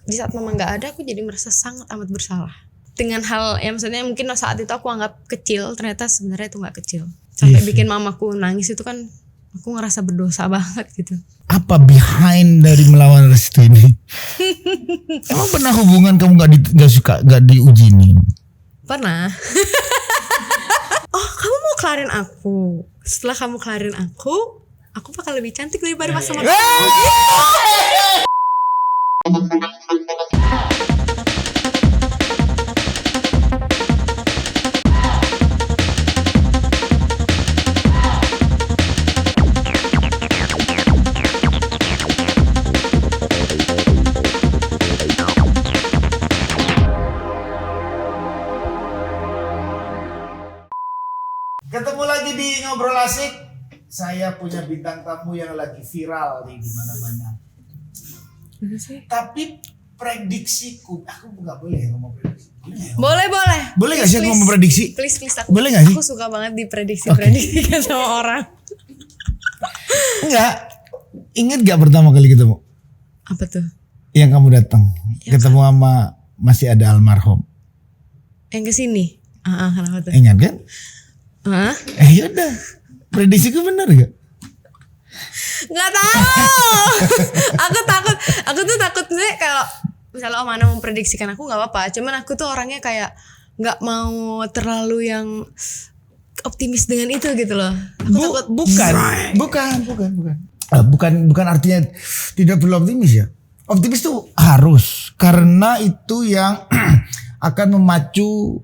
di saat mama nggak ada, aku jadi merasa sangat amat bersalah dengan hal yang maksudnya mungkin saat itu aku anggap kecil, ternyata sebenarnya itu nggak kecil. Sampai bikin mamaku nangis itu kan aku ngerasa berdosa banget gitu. Apa behind dari melawan restu ini? Emang pernah hubungan kamu nggak diuji nih? Pernah. Oh, kamu mau kelarin aku. Setelah kamu kelarin aku bakal lebih cantik daripada pas sama kamu. Ketemu lagi di Ngobrol Asik. Saya punya bintang tamu yang lagi viral nih di mana-mana. Tapi prediksiku, aku nggak boleh ya ngomong prediksi. Boleh. Boleh nggak sih aku ngomong prediksi? Please aku. Boleh nggak sih? Aku suka banget diprediksi-prediksikan sama orang. Enggak. Ingat gak pertama kali ketemu? Apa tuh? Yang kamu datang, ketemu sama masih ada almarhum. Yang kesini? Kenapa tuh? Ingat kan? Yaudah, prediksiku benar gak? Nggak tahu. Aku tuh takut nih kalau misalnya Om Ana memprediksikan aku nggak apa-apa. Cuman aku tuh orangnya kayak nggak mau terlalu yang optimis dengan itu gitu loh. Aku takut. Bukan artinya tidak perlu optimis ya. Optimis tuh harus, karena itu yang akan memacu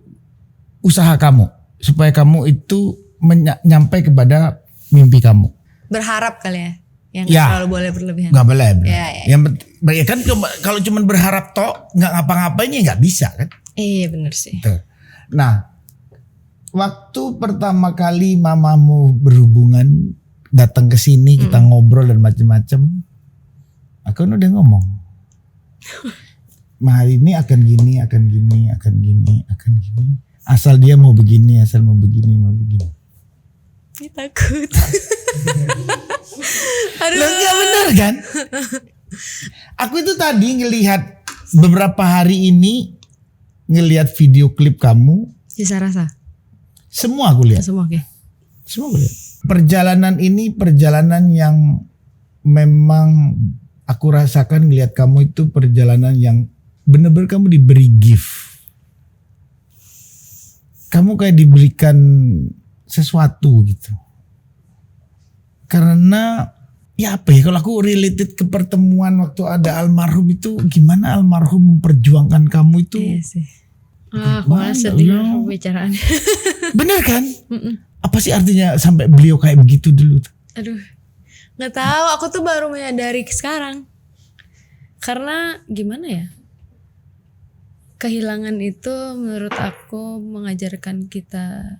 usaha kamu supaya kamu itu nyampe kepada mimpi kamu. Berharap kali ya. Yang gak terlalu boleh berlebihan. Gak boleh. Ya. Yang kan kalau cuma berharap tok nggak ngapa-ngapain ya nggak bisa kan? Iya benar sih. Tuh. Nah, waktu pertama kali mamamu berhubungan datang ke sini kita ngobrol dan macam-macam, aku udah ngomong. Hari ini akan gini. Asal dia mau begini, mau begini. Ini takut. Aduh. Loh, gak benar kan? Aku itu tadi ngelihat beberapa hari ini ngelihat video klip kamu. Bisa rasa. Semua aku lihat. Semua oke. Semua aku lihat. Perjalanan ini perjalanan yang memang aku rasakan ngelihat kamu itu perjalanan yang benar-benar kamu diberi gift. Kamu kayak diberikan sesuatu gitu. Karena ya apa ya, kalau aku related ke pertemuan waktu ada almarhum itu, gimana almarhum memperjuangkan kamu itu. Iya sih. Aku malah sedih pembicaraannya. Bener kan? Apa sih artinya sampai beliau kayak begitu dulu? Aduh, nggak tahu. Aku tuh baru menyadari sekarang. Karena gimana ya? Kehilangan itu menurut aku mengajarkan kita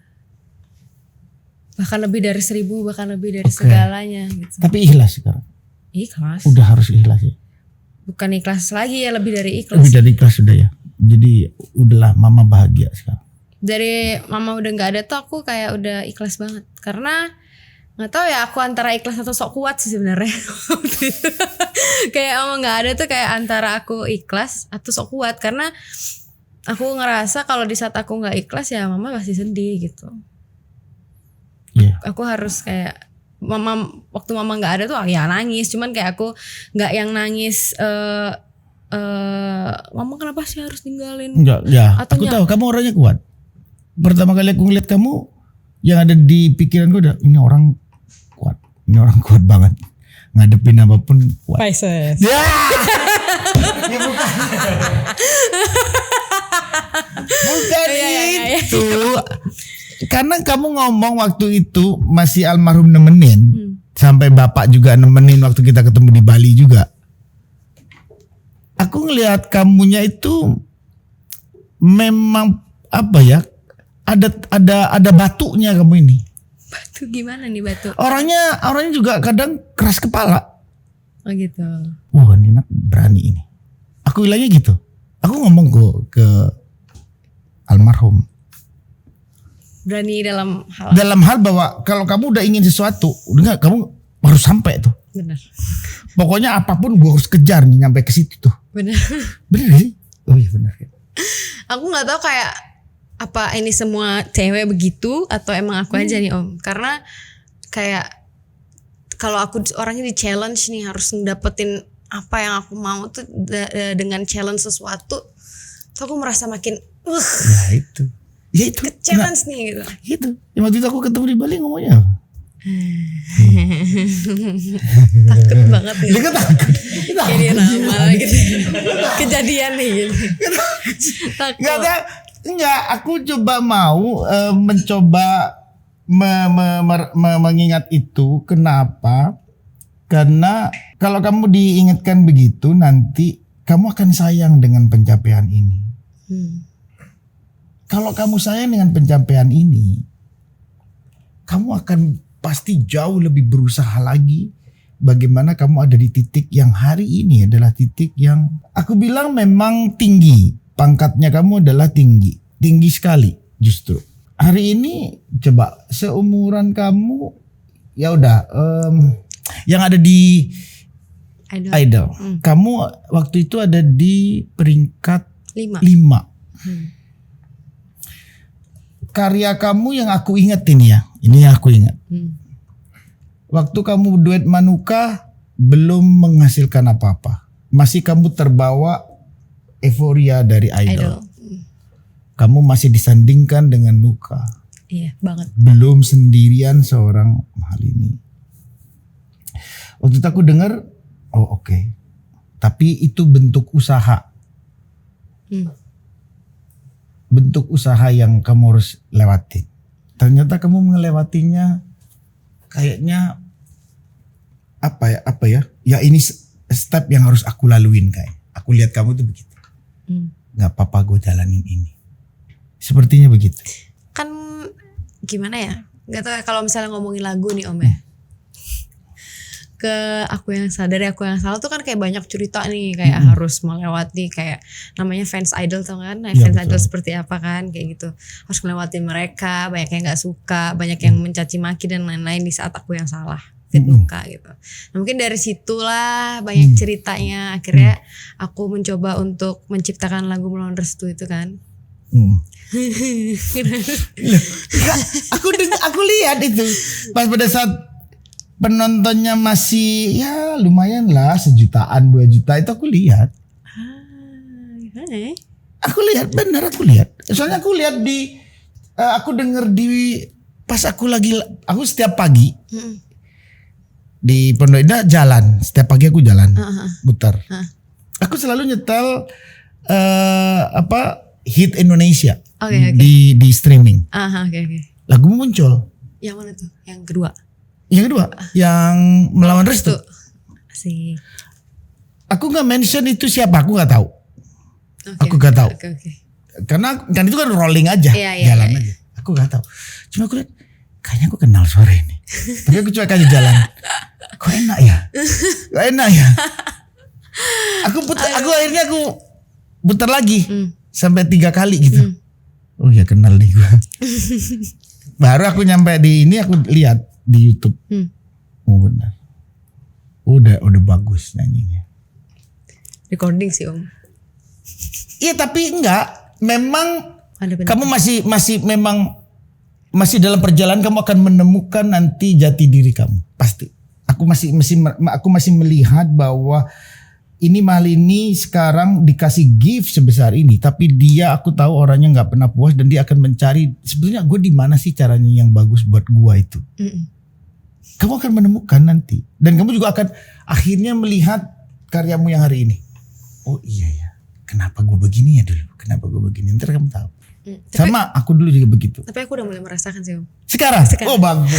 bahkan lebih dari 1000, bahkan lebih dari segalanya gitu. Tapi ikhlas sekarang. Ikhlas. Udah harus ikhlas ya. Bukan ikhlas lagi ya, lebih dari ikhlas. Lebih dari ikhlas sudah ya. Jadi udahlah, mama bahagia sekarang. Dari mama udah nggak ada tuh aku kayak udah ikhlas banget. Karena nggak tahu ya, aku antara ikhlas atau sok kuat sih sebenarnya. Kayak mama nggak ada tuh kayak antara aku ikhlas atau sok kuat. Karena aku ngerasa kalau di saat aku nggak ikhlas ya mama pasti sedih gitu. Yeah. Aku harus kayak waktu mama nggak ada tuh ya nangis. Cuman kayak aku nggak yang nangis. Mama kenapa sih harus ninggalin? Enggak, ya. Atau aku tahu kamu orangnya kuat. Pertama kali aku ngeliat kamu, yang ada di pikiranku udah ini orang kuat. Ini orang kuat banget. Ngadepin apapun kuat. Pisces. Ya. Ya bukan. Bukan itu. Karena kamu ngomong waktu itu masih almarhum nemenin. Sampai bapak juga nemenin waktu kita ketemu di Bali juga. Aku ngelihat kamunya itu memang apa ya? Ada batunya kamu ini. Batu gimana nih batu? Orangnya juga kadang keras kepala. Oh gitu. Wah, ini anak berani ini. Aku bilangnya gitu. Aku ngomong ke almarhum. Berani dalam hal bahwa kalau kamu udah ingin sesuatu, udah kamu harus sampai tuh. Benar. Pokoknya apapun gue harus kejar nih nyampe ke situ tuh. Bener. Bener gak sih? Oh iya bener. Aku nggak tahu kayak apa ini semua cewek begitu atau emang aku aja nih Om. Karena kayak kalau aku orangnya di challenge nih harus dapetin apa yang aku mau tuh dengan challenge sesuatu, tuh aku merasa makin Ya itu. challenge nih gitu. Itu. Yang waktu itu aku ketemu di Bali ngomongnya apa? Takut banget nih. Dia kan takut. Ini nama gitu. Kejadian nih gitu. Takut. Enggak, aku coba mau mencoba mengingat itu. Kenapa? Karena kalau kamu diingatkan begitu, nanti kamu akan sayang dengan pencapaian ini. Kalau kamu sayang dengan pencapaian ini, kamu akan pasti jauh lebih berusaha lagi. Bagaimana kamu ada di titik yang hari ini adalah titik yang aku bilang memang tinggi. Pangkatnya kamu adalah tinggi sekali justru. Hari ini coba seumuran kamu, ya udah yang ada di Idol. Kamu waktu itu ada di peringkat 5. Karya kamu yang aku ingetin ya, ini yang aku ingat. Waktu kamu duet Manuka belum menghasilkan apa-apa. Masih kamu terbawa euforia dari Idol. Kamu masih disandingkan dengan Nuka. Iya banget. Belum sendirian seorang Malini. Waktu itu aku dengar, oh oke. Tapi itu bentuk usaha. Bentuk usaha yang kamu harus lewati. Ternyata kamu melewatinya kayaknya apa ya? Ya ini step yang harus aku laluin kayak. Aku lihat kamu tuh begitu. Gak apa-apa gue jalanin ini. Sepertinya begitu. Kan gimana ya? Gak tau ya kalau misalnya ngomongin lagu nih Om ya. Ke Aku Yang Salah, dari Aku Yang Salah tuh kan kayak banyak cerita nih, kayak harus melewati kayak namanya fans idol tuh kan, fans idol seperti apa kan, kayak gitu harus melewati mereka, banyak yang nggak suka, banyak yang mencaci maki dan lain-lain di saat Aku Yang Salah fit Nuka gitu. Nah, mungkin dari situlah banyak ceritanya, akhirnya aku mencoba untuk menciptakan lagu Melawan Restu itu kan. Aku lihat itu pas pada saat penontonnya masih ya lumayan lah 1 jutaan 2 juta itu aku lihat. Aku lihat benar aku lihat. Soalnya aku lihat di aku denger di pas aku setiap pagi di Pondok Indah jalan, setiap pagi aku jalan muter. Aku selalu nyetel hit Indonesia di streaming. Lagumu muncul. Yang mana tuh? Yang kedua. Yang kedua, yang Melawan Restu. Asik. Aku nggak mention itu siapa, aku nggak tahu. Aku nggak tahu. Karena kan itu kan rolling aja, jalan aja. Aku nggak tahu. Cuma aku lihat, kayaknya aku kenal suara ini. Tapi aku cuek aja jalan. Kok enak ya? Kok enak ya? Akhirnya aku putar lagi sampai 3 kali gitu. Oh ya kenal nih gue. Baru aku nyampe di ini aku lihat di YouTube. Oh benar. Udah bagus nyanyinya. Recording sih Om. Iya tapi enggak. Memang kamu masih dalam perjalanan, kamu akan menemukan nanti jati diri kamu. Pasti. Aku masih melihat bahwa ini Malini sekarang dikasih gift sebesar ini, tapi aku tahu orangnya nggak pernah puas dan dia akan mencari sebetulnya gue di mana sih caranya yang bagus buat gue itu. Kamu akan menemukan nanti dan kamu juga akan akhirnya melihat karyamu yang hari ini. Oh iya ya, kenapa gue begini ya dulu? Kenapa gue begini? Ntar kamu tahu. Sama aku dulu juga begitu. Tapi aku udah mulai merasakan sih Om. Sekarang? Oh bagus.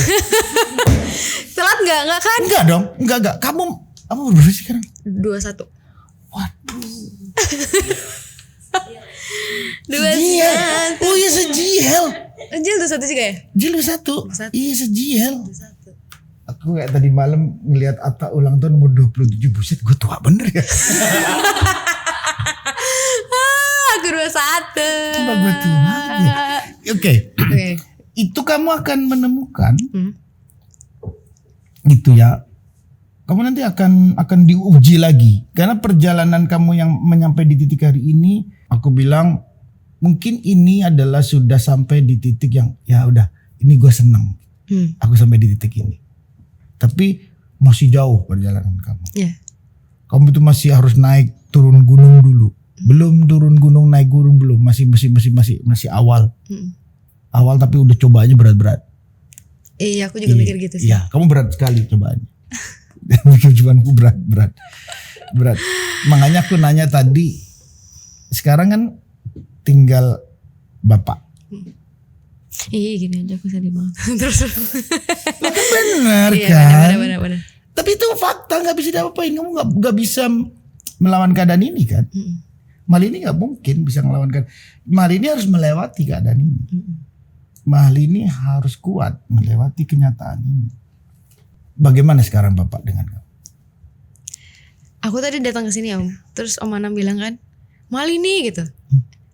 Telat nggak kan? Enggak dong, enggak. Kamu berapa sih sekarang? 21. Waduh. 21. Oh iya sejihel. Jil 21 juga ya? Jil 21. Iya sejihel. Aku kayak tadi malam ngelihat Atta ulang tahun umur 27. Buset gue tua bener ya. Aku 21. Coba gue tua ya. Oke. Itu kamu akan menemukan. Itu ya. kamu nanti akan diuji lagi. Karena perjalanan kamu yang menyampai di titik hari ini, aku bilang mungkin ini adalah sudah sampai di titik yang ya udah, ini gue senang. Aku sampai di titik ini. Tapi masih jauh perjalanan kamu. Yeah. Kamu itu masih harus naik turun gunung dulu. Belum turun gunung naik gunung belum, masih awal. Awal tapi udah cobaannya berat-berat. Iya, aku juga mikir gitu sih. Iya, kamu berat sekali cobaannya. Cobaanku berat. Makanya aku nanya tadi, sekarang kan tinggal bapak. Iya gini aja aku sedih banget. Terus. Benar Iya, kan? Benar. Tapi itu fakta, nggak bisa diapa-apain. Kamu nggak bisa melawan keadaan ini kan? Malini nggak mungkin bisa melawan keadaan. Malini harus melewati keadaan ini. Malini harus kuat melewati kenyataan ini. Bagaimana sekarang bapak dengan kamu? Aku tadi datang ke sini Om. Terus Om Anam bilang kan, Malini gitu.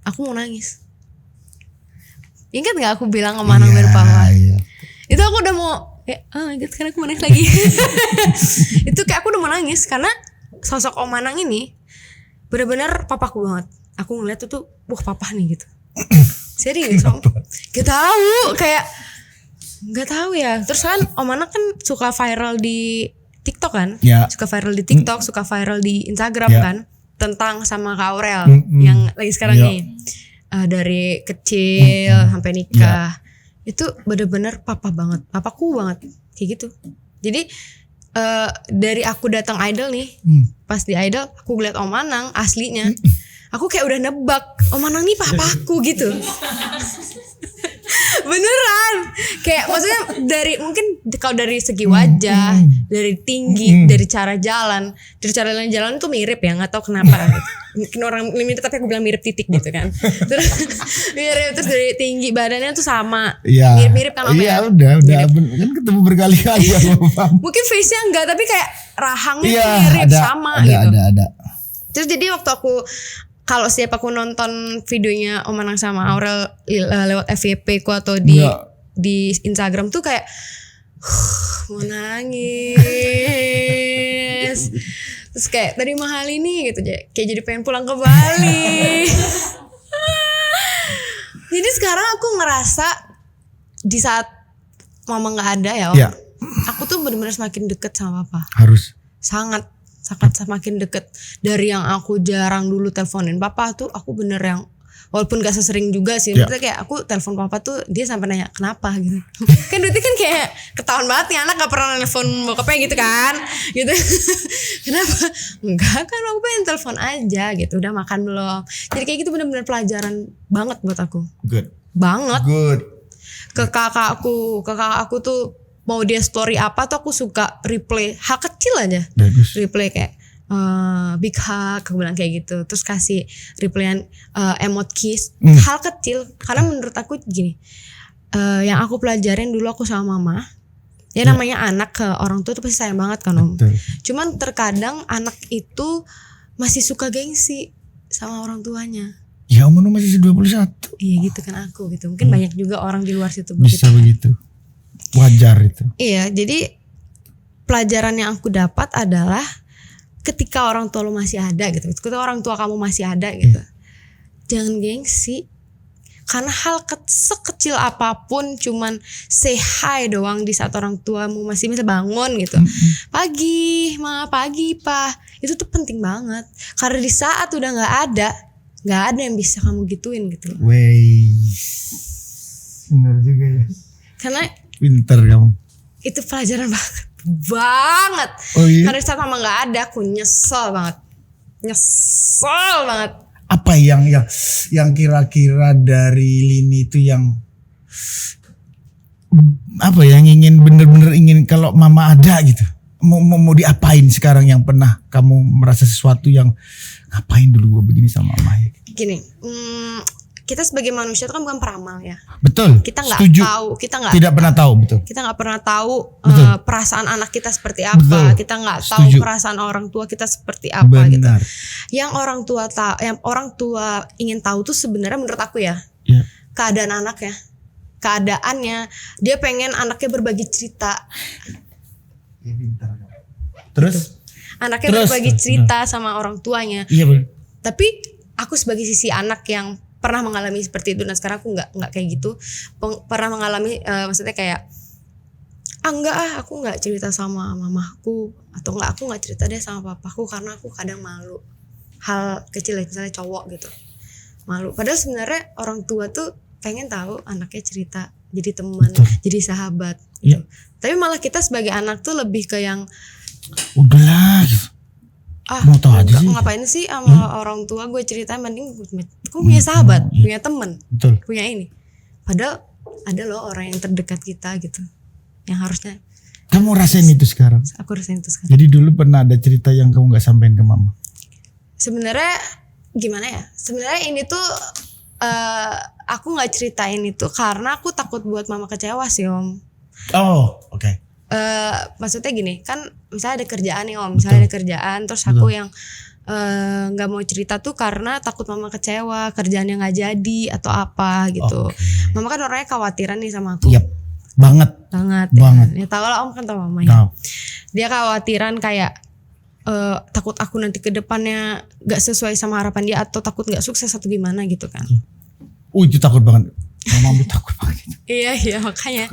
Aku mau nangis. Ingat gak aku bilang Om Anam dari Papa? Iya. Itu aku udah mau gitu karena aku mau nangis lagi. Itu kayak aku udah mau nangis karena sosok Om Anang ini benar-benar papaku banget. Aku ngeliat itu wah papa nih gitu. Serius Om. Gak tahu kayak nggak tahu ya. Terus kan Om Anang kan suka viral di TikTok kan? Ya. Suka viral di TikTok, suka viral di Instagram Ya. kan? Tentang sama Kak Aurel yang lagi sekarang nih. Dari kecil sampai nikah. Itu bener-bener papa banget, papaku banget kayak gitu. Jadi dari aku datang Idol nih, pas di Idol aku lihat Om Anang aslinya, aku kayak udah nebak Om Anang nih papaku gitu. Beneran, kayak maksudnya dari mungkin kalau dari segi wajah, dari tinggi, dari cara jalan tuh mirip ya, nggak tahu kenapa. Mungkin orang mirip tapi aku bilang mirip titik gitu kan. Terus mirip, terus dari tinggi badannya tuh sama, mirip-mirip kan Om ya. Iya udah kan ketemu berkali-kali ya Bapak. Mungkin face-nya enggak tapi kayak rahangnya tuh mirip sama gitu. Ada. Terus jadi waktu kalau setiap aku nonton videonya Om Anang sama Aurel lewat FYP ku atau di Instagram tuh kayak mau nangis. Terus kayak tadi mahal ini gitu, kayak jadi pengen pulang ke Bali. Jadi sekarang aku ngerasa di saat mama nggak ada ya Om, aku tuh benar-benar semakin deket sama papa. Harus. Sangat semakin deket. Dari yang aku jarang dulu teleponin papa tuh aku bener yang walaupun gak sesering juga sih, maksudnya kayak aku telepon papa tuh dia sampai nanya kenapa gitu. Kan berarti kan kayak ketahuan banget nih anak gak pernah telepon bokapnya gitu kan gitu. Kenapa? Enggak kan aku pengen telepon aja gitu. Udah makan belum? Jadi kayak gitu bener-bener pelajaran banget buat aku. Good. Banget. Good. Ke kakakku tuh mau dia story apa tuh aku suka replay hal kecil aja. Bagus. Replay kayak big hug, aku bilang kayak gitu. Terus kasih replayan emote kiss, hal kecil. Karena menurut aku gini, yang aku pelajarin dulu aku sama mama, ya namanya anak ke orang tua tuh pasti sayang banget kan Om. Betul. Cuman terkadang anak itu masih suka gengsi sama orang tuanya. Ya umur masih 21. Iya gitu kan aku gitu. Mungkin banyak juga orang di luar situ Bisa begitu. begitu. Wajar itu. Iya, jadi pelajaran yang aku dapat adalah ketika orang tua lu masih ada gitu, ketika orang tua kamu masih ada gitu, jangan gengsi. Karena hal sekecil apapun, cuman say hi doang di saat orang tuamu masih bisa bangun gitu. Pagi, pagi pak, itu tuh penting banget. Karena di saat udah nggak ada yang bisa kamu gituin gitu. Wey, benar juga ya. Karena pinter kamu. itu pelajaran banget. Oh iya. Karena saat mama nggak ada, aku nyesel banget. Apa yang kira-kira dari Lini itu yang apa yang ingin bener-bener ingin kalau mama ada gitu, mau diapain sekarang yang pernah kamu merasa sesuatu yang ngapain dulu gue begini sama mama ya? Gini, kita sebagai manusia itu kan bukan peramal ya. Betul. Kita nggak tahu, tidak pernah tahu, betul. Kita nggak pernah tahu perasaan anak kita seperti apa. Betul. Kita nggak tahu perasaan orang tua kita seperti apa. Benar. Gitu. Yang orang tua ingin tahu tuh sebenarnya menurut aku ya, keadaan anaknya, keadaannya. Dia pengen anaknya berbagi cerita. Terus? Anaknya Terus, berbagi cerita sama orang tuanya. Iya bener. Tapi aku sebagai sisi anak yang pernah mengalami seperti itu, dan sekarang aku nggak kayak gitu. Pernah mengalami, maksudnya kayak aku nggak cerita sama mamaku, atau aku nggak cerita deh sama papaku karena aku kadang malu hal kecil, misalnya cowok gitu, malu. Padahal sebenarnya orang tua tuh pengen tahu anaknya cerita, jadi teman, jadi sahabat gitu. Tapi malah kita sebagai anak tuh lebih ke yang udahlah gitu. Mau tahu aja sih. Ngapain sih sama orang tua gue cerita, mending gue punya sahabat, punya temen, punya ini. Padahal ada loh orang yang terdekat kita gitu, yang harusnya. Kamu rasain itu sekarang? Aku rasain itu sekarang. Jadi dulu pernah ada cerita yang kamu gak sampein ke mama? Sebenarnya gimana ya? Sebenarnya ini tuh aku nggak ceritain itu karena aku takut buat mama kecewa sih Om. Oh, oke. Maksudnya gini, kan misalnya ada kerjaan nih Om, misalnya ada kerjaan, terus aku yang nggak mau cerita tuh karena takut mama kecewa, kerjaannya nggak jadi atau apa gitu. Mama kan orangnya khawatiran nih sama aku. Yap, banget. Ya tahu lah Om, kan tahu mama ya. Dia khawatiran kayak takut aku nanti ke depannya nggak sesuai sama harapan dia, atau takut nggak sukses atau gimana gitu kan. Itu takut banget. Mamamu takut banget. Iya makanya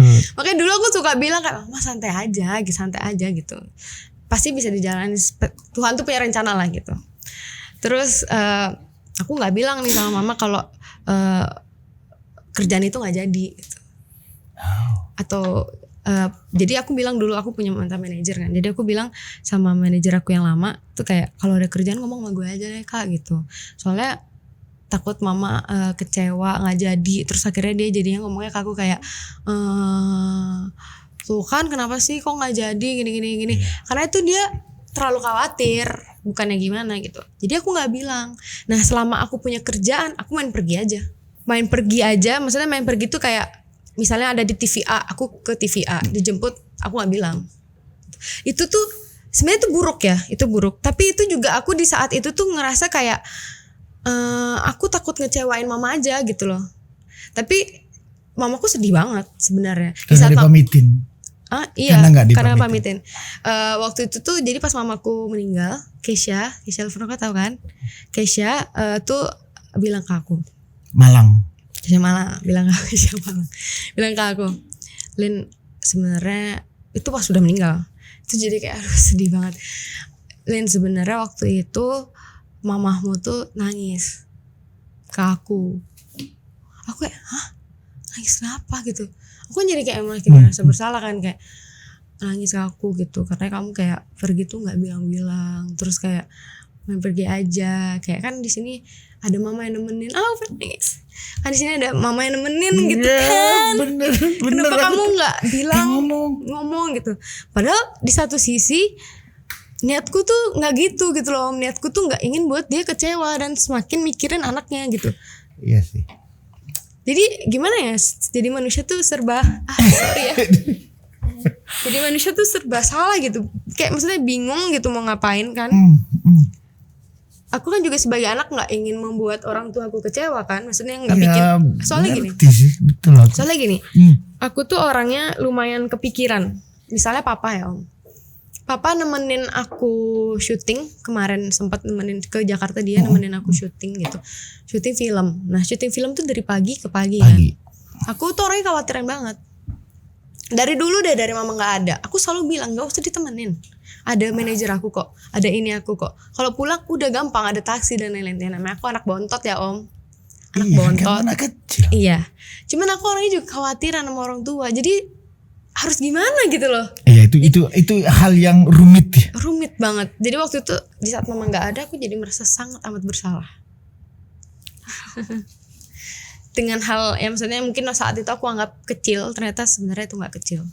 dulu aku suka bilang kayak mama santai aja gitu, pasti bisa dijalani, Tuhan tuh punya rencana lah gitu. Terus aku nggak bilang nih sama mama kalau kerjaan itu nggak jadi gitu. Atau jadi aku bilang dulu, aku punya mantan manajer kan, jadi aku bilang sama manajer aku yang lama tuh kayak kalau ada kerjaan ngomong sama gue aja deh Kak gitu, soalnya takut mama kecewa nggak jadi. Terus akhirnya dia jadinya ngomongnya ke aku kayak tuh kan kenapa sih kok nggak jadi gini. Karena itu dia terlalu khawatir, bukannya gimana gitu. Jadi aku nggak bilang. Nah selama aku punya kerjaan, aku main pergi aja. Maksudnya main pergi tuh kayak misalnya ada di TV A, aku ke TV A dijemput, aku nggak bilang. Itu tuh sebenarnya itu buruk. Tapi itu juga aku di saat itu tuh ngerasa kayak aku takut ngecewain mama aja gitu loh. Tapi mamaku sedih banget sebenarnya. Karena dipamitin. Iya, karena pamitin. Waktu itu tuh jadi pas mamaku meninggal, Keisha Alfrona tahu kan? Keisha tuh bilang ke aku. Keisha Malang bilang ke aku, Lin, sebenarnya itu pas sudah meninggal. Itu jadi kayak aduh sedih banget. Lin, sebenarnya waktu itu mamahmu tuh nangis ke aku. Aku kayak, nangis kenapa gitu. Aku kan jadi kayak makin merasa bersalah kan, kayak nangis ke aku gitu. Karena kamu kayak pergi tuh gak bilang-bilang. Terus kayak main pergi aja. Kayak kan di sini ada mama yang nemenin. Nangis. Kan di sini ada mama yang nemenin gitu kan. Bener. Kenapa kamu gak bilang ngomong gitu. Padahal di satu sisi niatku tuh nggak gitu loh. Niatku tuh nggak ingin buat dia kecewa dan semakin mikirin anaknya gitu. Iya sih. Jadi gimana ya? Jadi manusia tuh serba sorry ya. Jadi manusia tuh serba salah gitu. Kayak maksudnya bingung gitu mau ngapain kan. Aku kan juga sebagai anak nggak ingin membuat orang tua aku kecewa kan. Maksudnya nggak bikin. Soalnya gini. Betul. Soalnya gini. Aku tuh orangnya lumayan kepikiran. Misalnya papa ya Om. Papa nemenin aku syuting kemarin, sempat nemenin ke Jakarta, dia nemenin aku syuting gitu, syuting film. Nah syuting film tuh dari pagi ke pagi kan. Aku tuh orangnya khawatiran banget. Dari dulu deh, dari mama nggak ada, aku selalu bilang nggak usah ditemenin. Ada manajer aku kok, ada ini aku kok. Kalau pulang udah gampang, ada taksi dan lain-lain. Namanya aku anak bontot ya Om. Bontot. Anak kecil. Iya. Cuman aku orangnya juga khawatiran sama orang tua. Jadi harus gimana gitu loh. Iya itu hal yang rumit ya. Rumit banget. Jadi waktu itu di saat mama nggak ada, aku jadi merasa sangat amat bersalah. Dengan hal yang maksudnya mungkin saat itu aku anggap kecil, ternyata sebenarnya itu nggak kecil.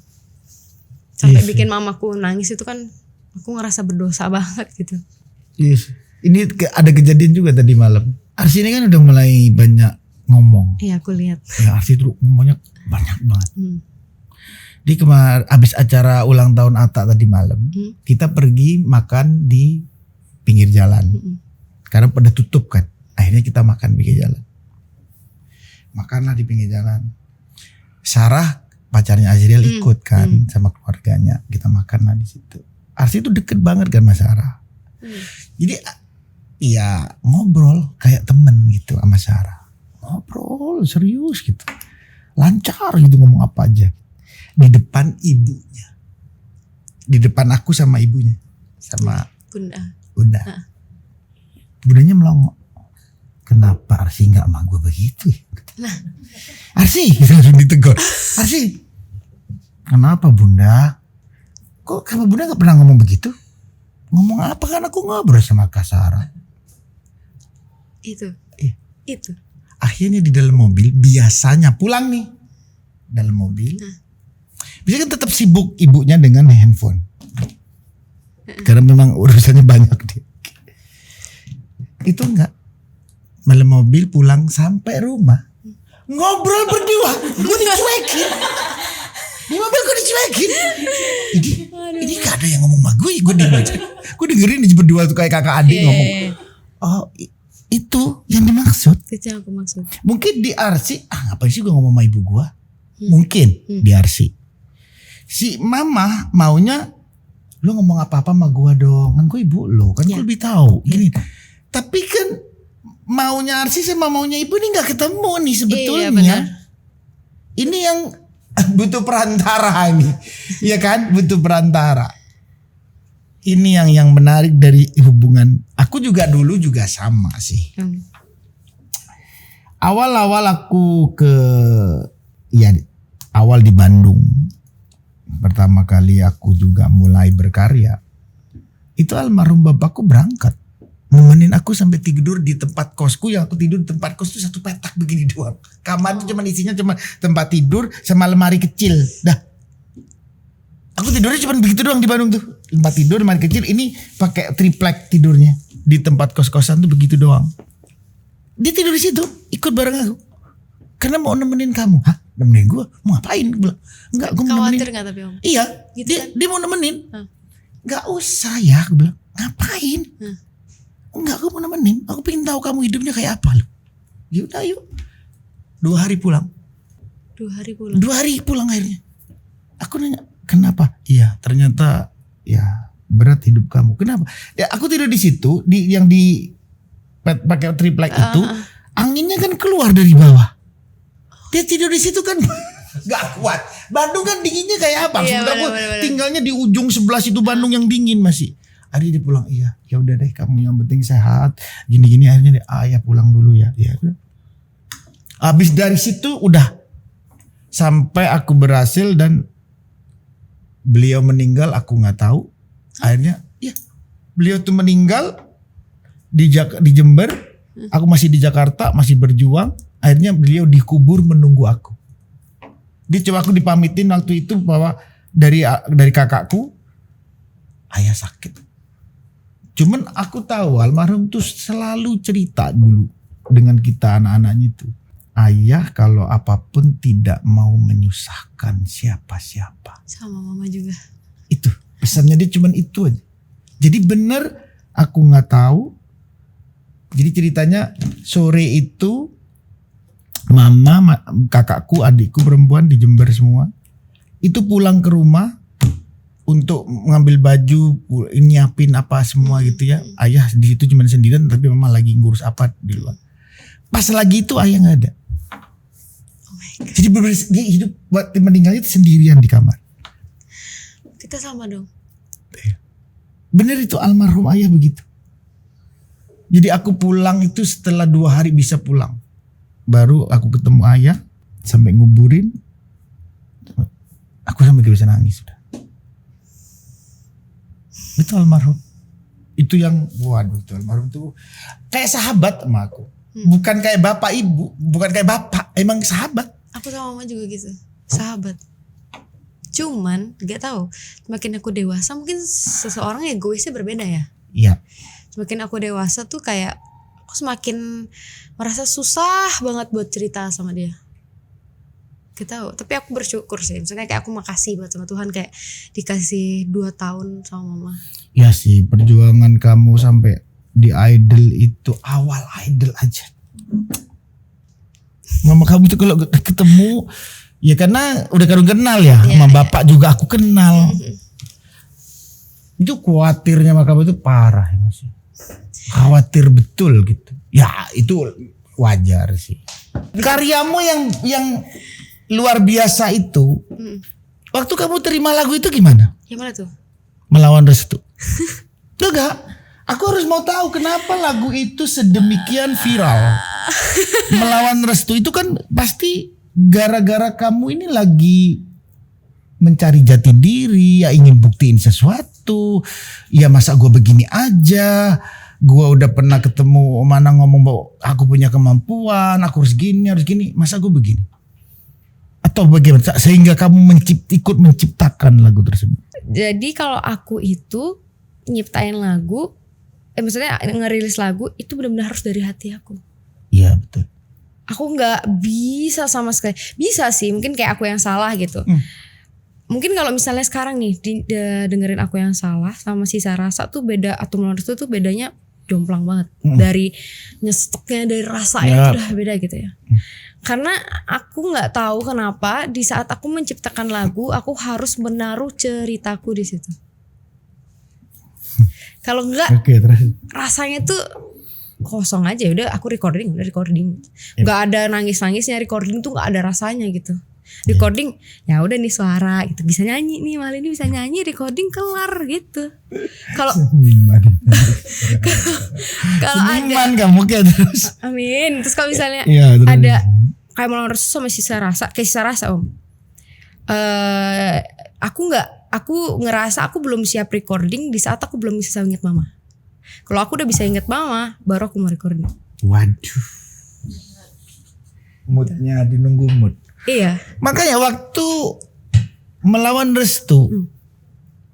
Sampai bikin mamaku nangis itu kan aku ngerasa berdosa banget gitu. Yes. Ini ada kejadian juga tadi malam. Arsi ini kan udah mulai banyak ngomong. Iya aku lihat. Ya Arsi itu ngomongnya banyak banget. Di abis acara ulang tahun Atta tadi malam, kita pergi makan di pinggir jalan. Karena pada tutup kan. Akhirnya kita makan pinggir jalan. Makanlah di pinggir jalan. Sarah pacarnya Azriel ikut kan sama keluarganya. Kita makanlah di situ. Arsi itu deket banget kan Mas Sarah. Jadi ya ngobrol kayak temen gitu sama Sarah. Ngobrol serius gitu. Lancar gitu ngomong apa aja. Di depan ibunya. Di depan aku sama ibunya. Sama Bunda. Bundanya melongo. Kenapa Arsi gak sama gue begitu ya? Arsi langsung ditegur. Arsi, kenapa Bunda? Kok sama Bunda gak pernah ngomong begitu? Ngomong apa kan aku ngobrol sama Kak Sarah. Itu. Akhirnya di dalam mobil, biasanya pulang nih. Dalam mobil. Biasanya kan tetap sibuk ibunya dengan handphone. Karena memang urusannya banyak dia. Itu enggak. Malam mobil pulang sampai rumah. Ngobrol berdua. Gue dicuekin. Di mobil gue dicuekin. Ini gak ada yang ngomong sama gue. Gue dengerin aja berdua tuh kayak kakak adik ngomong. Oh itu yang dimaksud. Itu yang aku maksud. Mungkin di Arsi, ngapain sih gue ngomong sama ibu gue. Mungkin di Arsi. Si mama maunya, lu ngomong apa-apa sama gue dong. Kan gue ibu lo, kan gue lebih tahu. Gini. Tapi kan maunya Arsi sama maunya ibu ini gak ketemu nih sebetulnya. Iya, ini yang butuh perantara ini. Iya kan? Butuh perantara. Ini yang menarik dari hubungan. Aku juga dulu juga sama sih. Awal-awal aku awal di Bandung. Pertama kali aku juga mulai berkarya. Itu almarhum bapakku berangkat. Nemenin aku sampai tidur di tempat kosku. Yang aku tidur di tempat kos itu satu petak begini doang. Kamar itu cuma isinya cuma tempat tidur sama lemari kecil. Dah. Aku tidurnya cuma begitu doang di Bandung tuh. Tempat tidur, lemari kecil. Ini pakai triplek tidurnya. Di tempat kos-kosan tuh begitu doang. Dia tidur di situ. Ikut bareng aku. Karena mau nemenin kamu. Hah? Nemenin gue? Mau ngapain? Gue bilang. Enggak, gue mau nemenin. Khawatir gak tapi Om? Iya. Gitu Dia mau nemenin. Gak usah ya. Gue bilang. Ngapain? Enggak, gue mau nemenin. Aku pengen tahu kamu hidupnya kayak apa loh. Yaudah yuk. 2 hari pulang. 2 hari pulang? 2 hari pulang akhirnya. Aku nanya. Kenapa? Iya, ternyata ya berat hidup kamu. Kenapa? Ya aku tidur di situ, yang di pakai triplek itu, anginnya kan keluar dari bawah. Dia tidur di situ kan nggak kuat. Bandung kan dinginnya kayak apa? Iya, Sementara aku tinggalnya di ujung sebelah situ Bandung yang dingin masih. Adi dia pulang, iya, ya udah deh kamu yang penting sehat. Gini-gini akhirnya deh, ya pulang dulu ya. Ya udah. Habis dari situ udah sampai aku berhasil dan beliau meninggal aku nggak tahu. Akhirnya ya beliau tuh meninggal di Jember. Aku masih di Jakarta, masih berjuang. Akhirnya beliau dikubur menunggu aku. Dia coba aku dipamitin waktu itu bahwa dari kakakku, ayah sakit. Cuman aku tahu almarhum tuh selalu cerita dulu dengan kita anak-anaknya itu. Ayah kalau apapun tidak mau menyusahkan siapa-siapa. Sama mama juga. Itu pesannya dia cuman itu aja. Jadi bener aku nggak tahu. Jadi ceritanya sore itu mama, kakakku, adikku perempuan di Jember semua itu pulang ke rumah untuk ngambil baju, nyiapin apa semua gitu ya. Ayah di situ cuman sendirian tapi mama lagi ngurus apa di luar. Pas lagi itu ayah nggak ada. Jadi dia hidup buat meninggalnya sendirian di kamar. Kita sama dong. Bener itu almarhum ayah begitu. Jadi aku pulang itu setelah 2 hari bisa pulang. Baru aku ketemu ayah sampai nguburin. Aku sampai gak bisa nangis sudah. Itu almarhum. Itu yang waduh itu almarhum tuh kayak sahabat sama aku. Bukan kayak bapak ibu, bukan kayak bapak, emang sahabat. Aku sama mama juga gitu, sahabat. Cuman gak tahu, semakin aku dewasa mungkin seseorang egoisnya berbeda ya. Iya. Semakin aku dewasa tuh kayak aku semakin merasa susah banget buat cerita sama dia. Gak tahu, tapi aku bersyukur sih. Misalnya kayak aku makasih buat sama Tuhan kayak dikasih 2 tahun sama mama. Ya sih, perjuangan kamu sampai di Idol itu awal Idol aja. Mama kamu tuh kalau ketemu ya karena udah kenal ya, sama bapak juga aku kenal. Itu khawatirnya Mahkamah itu parah ya Mas. Khawatir betul gitu. Ya itu wajar sih. Karyamu yang luar biasa itu, waktu kamu terima lagu itu gimana? Yang mana tuh? Melawan Restu. Enggak. Aku harus mau tahu kenapa lagu itu sedemikian viral. Melawan Restu itu kan pasti gara-gara kamu ini lagi mencari jati diri, ya ingin buktiin sesuatu. Ya masa gue begini aja. Gue udah pernah ketemu mana ngomong bahwa aku punya kemampuan, aku harus gini, masa gue begini? Atau bagaimana? Sehingga kamu ikut menciptakan lagu tersebut. Jadi kalau aku itu nyiptain lagu, maksudnya ngerilis lagu itu benar-benar harus dari hati aku. Iya betul. Aku nggak bisa sama sekali. Bisa sih, mungkin kayak aku yang salah gitu. Mungkin kalau misalnya sekarang nih dengerin aku yang salah sama Sisa Rasa tuh beda, atau Melawan Restu tuh bedanya jomplang banget. Dari nyesteknya, dari rasanya udah beda gitu ya. Karena aku nggak tahu kenapa di saat aku menciptakan lagu aku harus menaruh ceritaku di situ. Kalau enggak rasanya tuh kosong aja. Udah aku recording. Nggak ada nangis-nangisnya, recording tuh nggak ada rasanya gitu. Recording ya udah nih suara gitu, bisa nyanyi nih, malah ini bisa nyanyi, recording kelar gitu. Kalau kalau ada kamu kayak terus. Amin. Terus kalau misalnya ada kayak Melawan Restu sama Sisa Rasa, kayak Sisa Rasa Om. Aku ngerasa aku belum siap recording di saat aku belum bisa inget mama. Kalau aku udah bisa inget mama, baru aku mau recording. Waduh. Moodnya dinunggu mood. Iya. Makanya waktu Melawan Restu,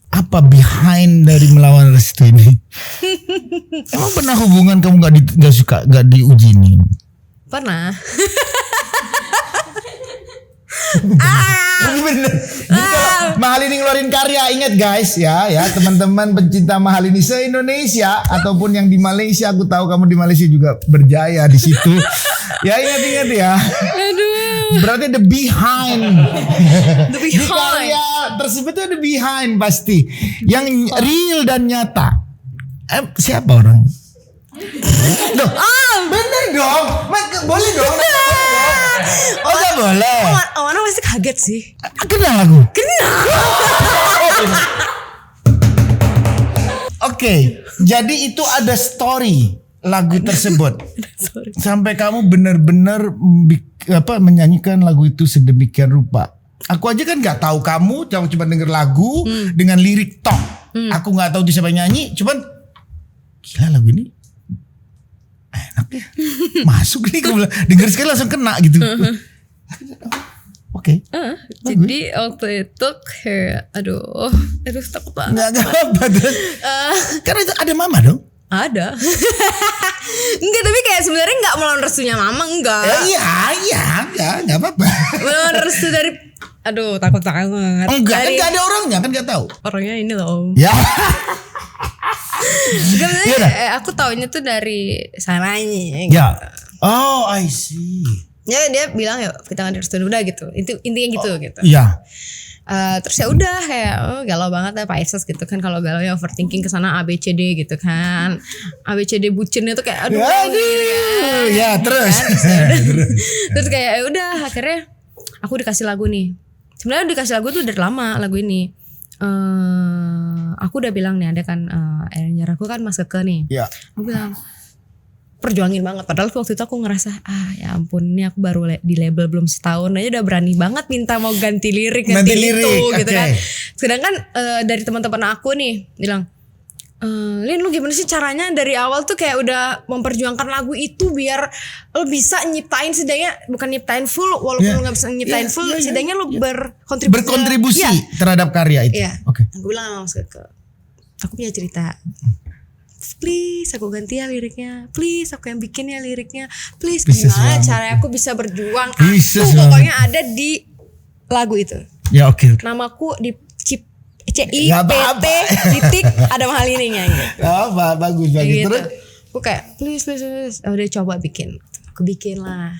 apa behind dari Melawan Restu ini? Emang pernah hubungan kamu nggak diujinin? Pernah. Bener. Kalau Mahalini ngeluarin karya, ingat guys ya teman-teman pencinta Mahalini se-Indonesia ataupun yang di Malaysia, aku tahu kamu di Malaysia juga berjaya di situ. Ya ingat ya. Aduh. Berarti the behind. Di karya tersebut itu ada behind pasti. Yang real dan nyata. Siapa orang? Duh, bener dong. Boleh dong. Oh gak boleh. Mana pasti kaget sih. Kenal lagu? Kenal. Oke, jadi itu ada story lagu tersebut. Sampai kamu benar-benar menyanyikan lagu itu sedemikian rupa. Aku aja kan nggak tahu kamu, cuma denger lagu dengan lirik tok. Aku nggak tahu itu siapa nyanyi, cuman gila lagu ini enak ya, masuk nih, denger sekali langsung kena gitu. Oke. Jadi waktu itu kayak aduh takut banget. Nggak apa-apa. Karena itu ada mama dong. Ada. Enggak, tapi kayak sebenarnya nggak Melawan Restunya mama, enggak. Iya, nggak apa-apa. Melawan Restu dari takut banget. Enggak, kan nggak ada orangnya, kan nggak tahu. Orangnya ini loh. Ya. Aku taunya tuh dari sananya. Ya. Oh, I see. Ya dia bilang ya kita kan harus udah gitu. Itu intinya gitu. Iya. Terus ya udah kayak galau banget ya Pisces gitu kan, kalau galau ya overthinking ke sana ABCD gitu kan. ABCD bucinnya tuh kayak aduh. Ya, terus. Kan? Terus kayak ya udah akhirnya aku dikasih lagu nih. Sebenarnya dikasih lagu tuh dari lama lagu ini. Aku udah bilang nih ada kan Erin aku kan Mas Keke nih. Iya. Aku bilang perjuangin banget, padahal waktu itu aku ngerasa ya ampun, ini aku baru di label belum setahun aja udah berani banget minta mau ganti lirik itu gitu kan. Sedangkan dari teman-teman aku nih bilang, Lin lu gimana sih caranya dari awal tuh kayak udah memperjuangkan lagu itu biar lu bisa nyiptain setidaknya, bukan nyiptain full walaupun lu gak bisa nyiptain full, setidaknya lu berkontribusi terhadap karya itu. Oke. Aku bilang sama Mas Keke, aku punya cerita, please aku ganti ya liriknya, please aku yang bikin ya liriknya, please gimana caranya aku bisa berjuang, aku pokoknya ada di lagu itu. Ya oke. Namaku di CIPT titik ada Mahalininya gitu. Bagus gitu. Terus aku kayak please udah coba bikin. Aku bikin lah.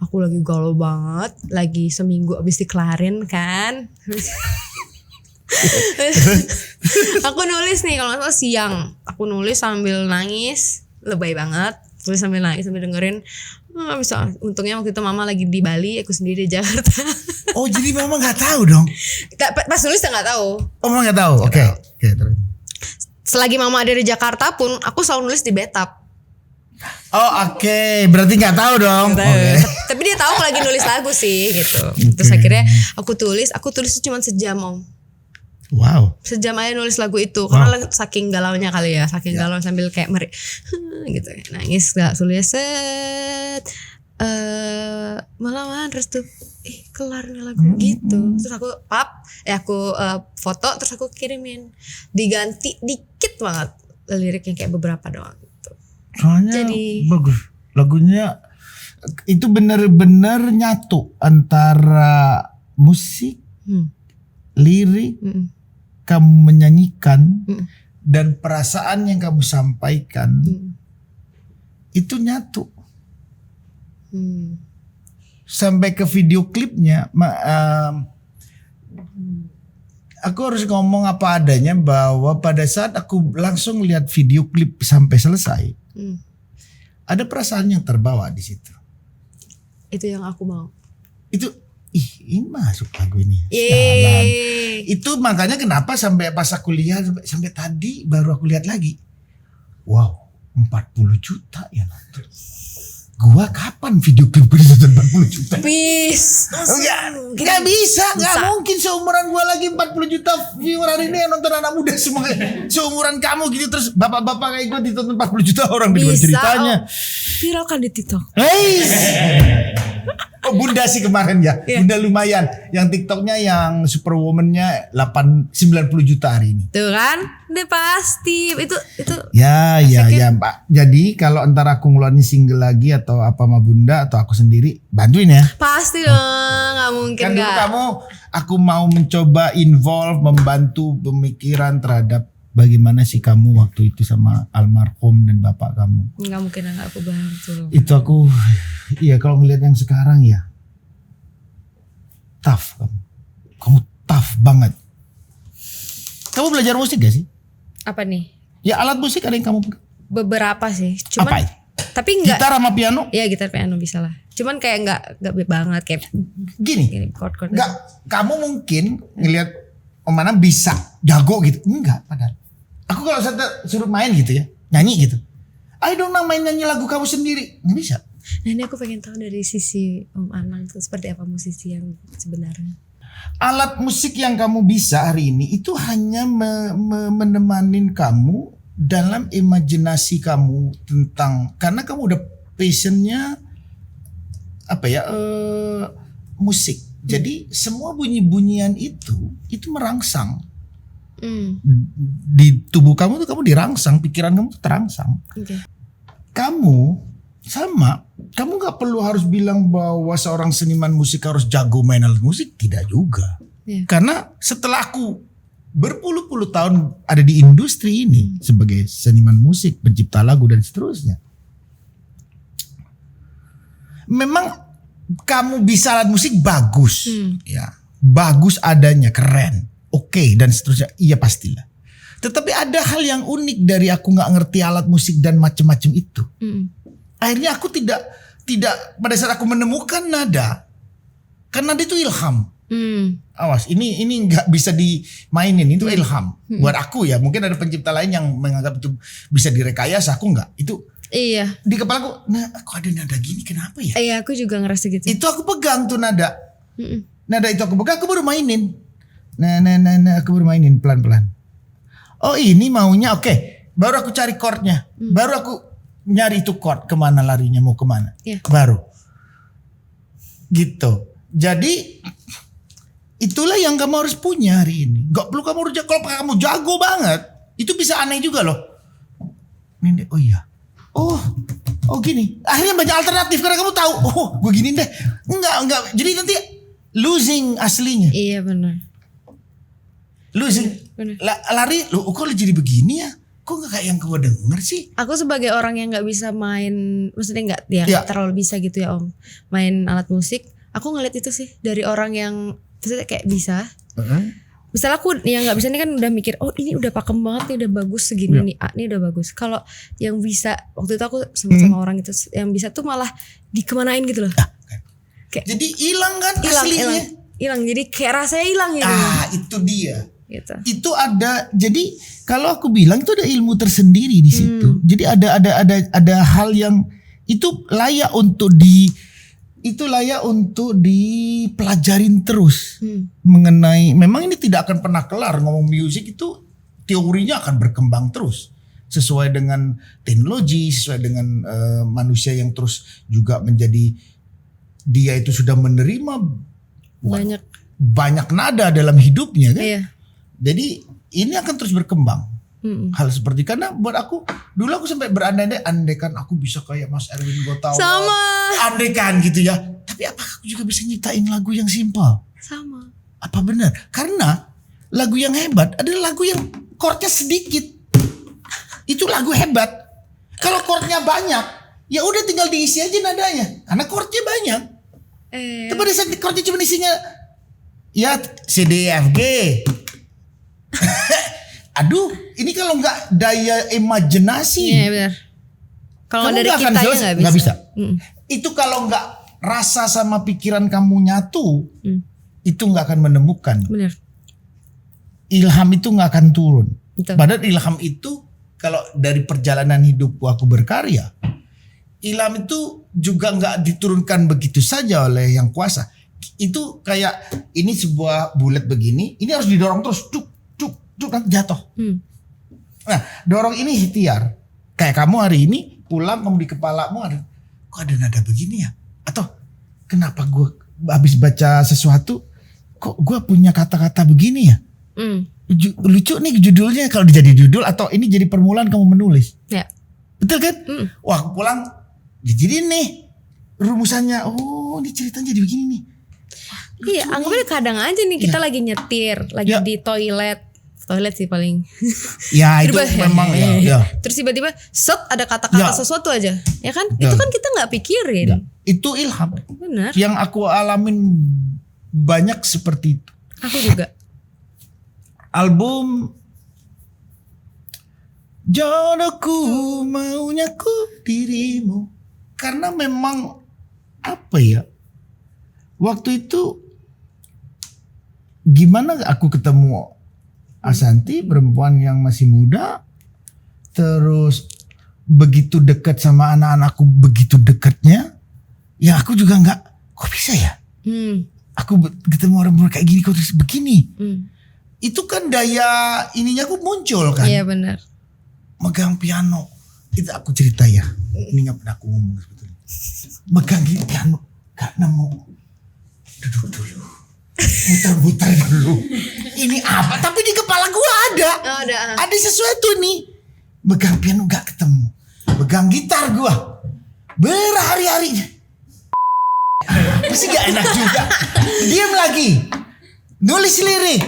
Aku lagi galau banget, lagi seminggu abis dikelarin kan. Aku nulis nih kalau nggak salah siang. Aku nulis sambil nangis, lebay banget. Tulis sambil nangis sambil dengerin. Bisa. Untungnya waktu itu mama lagi di Bali, aku sendiri di Jakarta. Oh jadi mama nggak tahu dong? Pas nulis nggak tahu. Oh mama nggak tahu. Oke. Terus. Selagi mama ada di Jakarta pun, aku selalu nulis di bathtub. Oh oke. Berarti nggak tahu dong. Oke. Tapi dia tahu aku lagi nulis lagu sih gitu. Terus akhirnya aku tulis itu cuma sejam om. Wow. Sejam aja nulis lagu itu karena saking galaunya kali ya, saking galau sambil kayak gitu nangis gak sulit set malaman terus tuh kelar nih lagu gitu. Terus aku foto terus aku kirimin, diganti dikit banget liriknya kayak beberapa doang gitu. Soalnya jadi bagus lagunya, itu bener-bener nyatu antara musik, lirik, kamu menyanyikan dan perasaan yang kamu sampaikan itu nyatu. Sampai ke video klipnya, aku harus ngomong apa adanya bahwa pada saat aku langsung lihat video klip sampai selesai, ada perasaan yang terbawa di situ. Itu yang aku mau. Itu ini masuk lagu ini. Sialan. Itu makanya kenapa sampai pas aku lihat sampai tadi baru aku lihat lagi. Wow, 40 juta ya nonton. Gua kapan video klip gue nonton 40 juta? Bis. Gak bisa, gak mungkin seumuran gua lagi 40 juta viewer hari ini yang nonton anak muda semua. Seumuran kamu gitu terus bapak-bapak kayak gue ditonton 40 juta orang bagaimana ceritanya. Viral kan di TikTok. Hey. Oh Bunda sih kemarin ya, Bunda lumayan. Yang TikToknya yang Superwoman-nya 90 juta hari ini. Tuh kan, udah pasti itu. Ya Pak. Jadi kalau antara aku ngeluarin single lagi atau apa sama Bunda atau aku sendiri, bantuin ya. Pasti dong, nggak mungkin kan nggak. Aku mau mencoba membantu pemikiran terhadap bagaimana sih kamu waktu itu sama almarhum dan bapak kamu. Nggak mungkin nggak aku bantu. Itu aku, iya kalau ngeliat yang sekarang ya, tough kamu tough banget. Kamu belajar musik gak sih? Apa nih? Ya alat musik ada yang kamu pegang? Beberapa sih. Cuman, apa? Tapi enggak. Gitar sama piano? Iya gitar piano bisa lah. Cuman kayak enggak banget kayak gini chord. Enggak, kamu mungkin ngelihat mana bisa jago gitu. Enggak padahal. Aku kalau suruh main gitu ya, nyanyi gitu. Ayo dong main nyanyi lagu kamu sendiri. Nggak bisa. Nah ini aku pengen tahu dari sisi Om Anang itu seperti apa musisi yang sebenarnya. Alat musik yang kamu bisa hari ini itu hanya menemanin kamu dalam imajinasi kamu tentang, karena kamu udah passionnya musik. Jadi semua bunyi-bunyian itu merangsang. Di tubuh kamu tuh kamu dirangsang, pikiran kamu tuh terangsang. Okay. Kamu nggak perlu harus bilang bahwa seorang seniman musik harus jago main alat musik, tidak juga. Yeah. Karena setelah aku berpuluh-puluh tahun ada di industri ini sebagai seniman musik, pencipta lagu dan seterusnya, memang kamu bisa alat musik bagus, ya bagus adanya, keren, oke, dan seterusnya, iya pastilah. Tetapi ada hal yang unik dari aku nggak ngerti alat musik dan macam-macam itu. Akhirnya aku tidak pada saat aku menemukan nada, karena nada itu ilham. Awas, ini nggak bisa dimainin, itu ilham. Buat aku ya, mungkin ada pencipta lain yang menganggap itu bisa direkayasa, aku nggak. Itu iya. Di kepalaku, kok ada nada gini, kenapa ya? Iya, aku juga ngerasa gitu. Itu aku pegang tuh nada. Nada itu aku pegang, aku baru mainin. Aku baru mainin pelan-pelan. Oh ini maunya, oke. Baru aku cari chordnya. Baru aku nyari itu chord, kemana larinya, mau kemana. Yeah. Baru. Gitu. Jadi itulah yang kamu harus punya hari ini. Gak perlu kamu harus, kalau kamu jago banget, itu bisa aneh juga loh. Ini oh iya. Oh gini. Akhirnya banyak alternatif karena kamu tahu. Oh, gue gini deh. Enggak. Jadi nanti losing aslinya. Iya benar. Losing. Lari, kok jadi begini ya? Kok gak kayak yang gue denger sih? Aku sebagai orang yang gak bisa main, maksudnya gak terlalu bisa gitu ya Om, main alat musik. Aku ngeliat itu sih dari orang yang maksudnya kayak bisa. Misalnya aku yang nggak bisa ini kan udah mikir, oh ini udah pakem banget nih, udah bagus segini nih, ini udah bagus. Kalau yang bisa waktu itu aku sama orang itu yang bisa tuh malah dikemanain gitu loh. Kayak, jadi hilang kan aslinya. Hilang. Jadi kayak rasanya hilang gitu. Itu dia. Gitu. Itu ada. Jadi kalau aku bilang itu ada ilmu tersendiri di situ. Jadi ada hal yang itu layak untuk dipelajarin terus mengenai, memang ini tidak akan pernah kelar. Ngomong musik itu teorinya akan berkembang terus sesuai dengan teknologi, sesuai dengan manusia yang terus juga menjadi, dia itu sudah menerima banyak nada dalam hidupnya kan. Iya. Jadi ini akan terus berkembang. Hal seperti, karena buat aku dulu aku sampai berandai-andai, andaikan aku bisa kayak Mas Erwin Gutawa, Sama. andaikan gitu ya. Tapi apakah aku juga bisa nyiptain lagu yang simpel? Sama. Apa benar? Karena lagu yang hebat adalah lagu yang chordnya sedikit. Itu lagu hebat. Kalau chordnya banyak, ya udah tinggal diisi aja nadanya. Karena chordnya banyak. Tapi pada saat chordnya cuma isinya ya C D F G. Aduh, ini kalau nggak daya imajinasi, Iya benar. Kalau dari nggak akan kita selesai. ya Nggak bisa. Itu kalau nggak rasa sama pikiran kamu nyatu, itu nggak akan menemukan. benar. Ilham itu nggak akan turun. Betul. Padahal ilham itu kalau dari perjalanan hidupku aku berkarya, ilham itu juga nggak diturunkan begitu saja oleh yang kuasa. Itu kayak ini sebuah bulat begini, ini harus didorong terus, cuk nanti jatuh. Nah, dorong ini ikhtiar. Kayak kamu hari ini pulang, kamu di kepalamu ada, kok ada nada begini ya? Atau kenapa gue habis baca sesuatu, kok gue punya kata-kata begini ya? Lucu nih judulnya, kalau jadi judul atau ini jadi permulaan kamu menulis. Ya. Betul kan? Wah, aku pulang jadi nih rumusannya. Oh, ini ceritanya jadi begini nih. Iya, anggapnya kadang aja nih kita lagi nyetir, lagi di toilet sih paling. Ya itu memang ya. Terus tiba-tiba set ada kata-kata sesuatu aja, ya kan? Itu kan kita nggak pikirin. Ya. Itu ilham. Benar. Yang aku alamin banyak seperti itu. Aku juga. Album Jodohku maunya ku dirimu, karena memang apa ya, waktu itu gimana aku ketemu Asanti, perempuan yang masih muda, terus begitu dekat sama anak-anakku, begitu dekatnya, ya aku juga nggak, kok bisa ya? Aku ketemu orang kayak gini, kok terus begini? Itu kan daya ininya aku muncul kan? Iya benar. Megang piano, itu aku cerita ya. Ini nggak pernah aku ngomong sebetulnya. Megang piano, gak nemu. Duduk dulu. Muter-muter dulu. Ini apa? Tapi di kepala gua ada. Ada sesuatu nih. Megang piano gak ketemu. Megang gitar gua berhari-hari. Pasti gak enak juga. Diam lagi. Nulis lirik.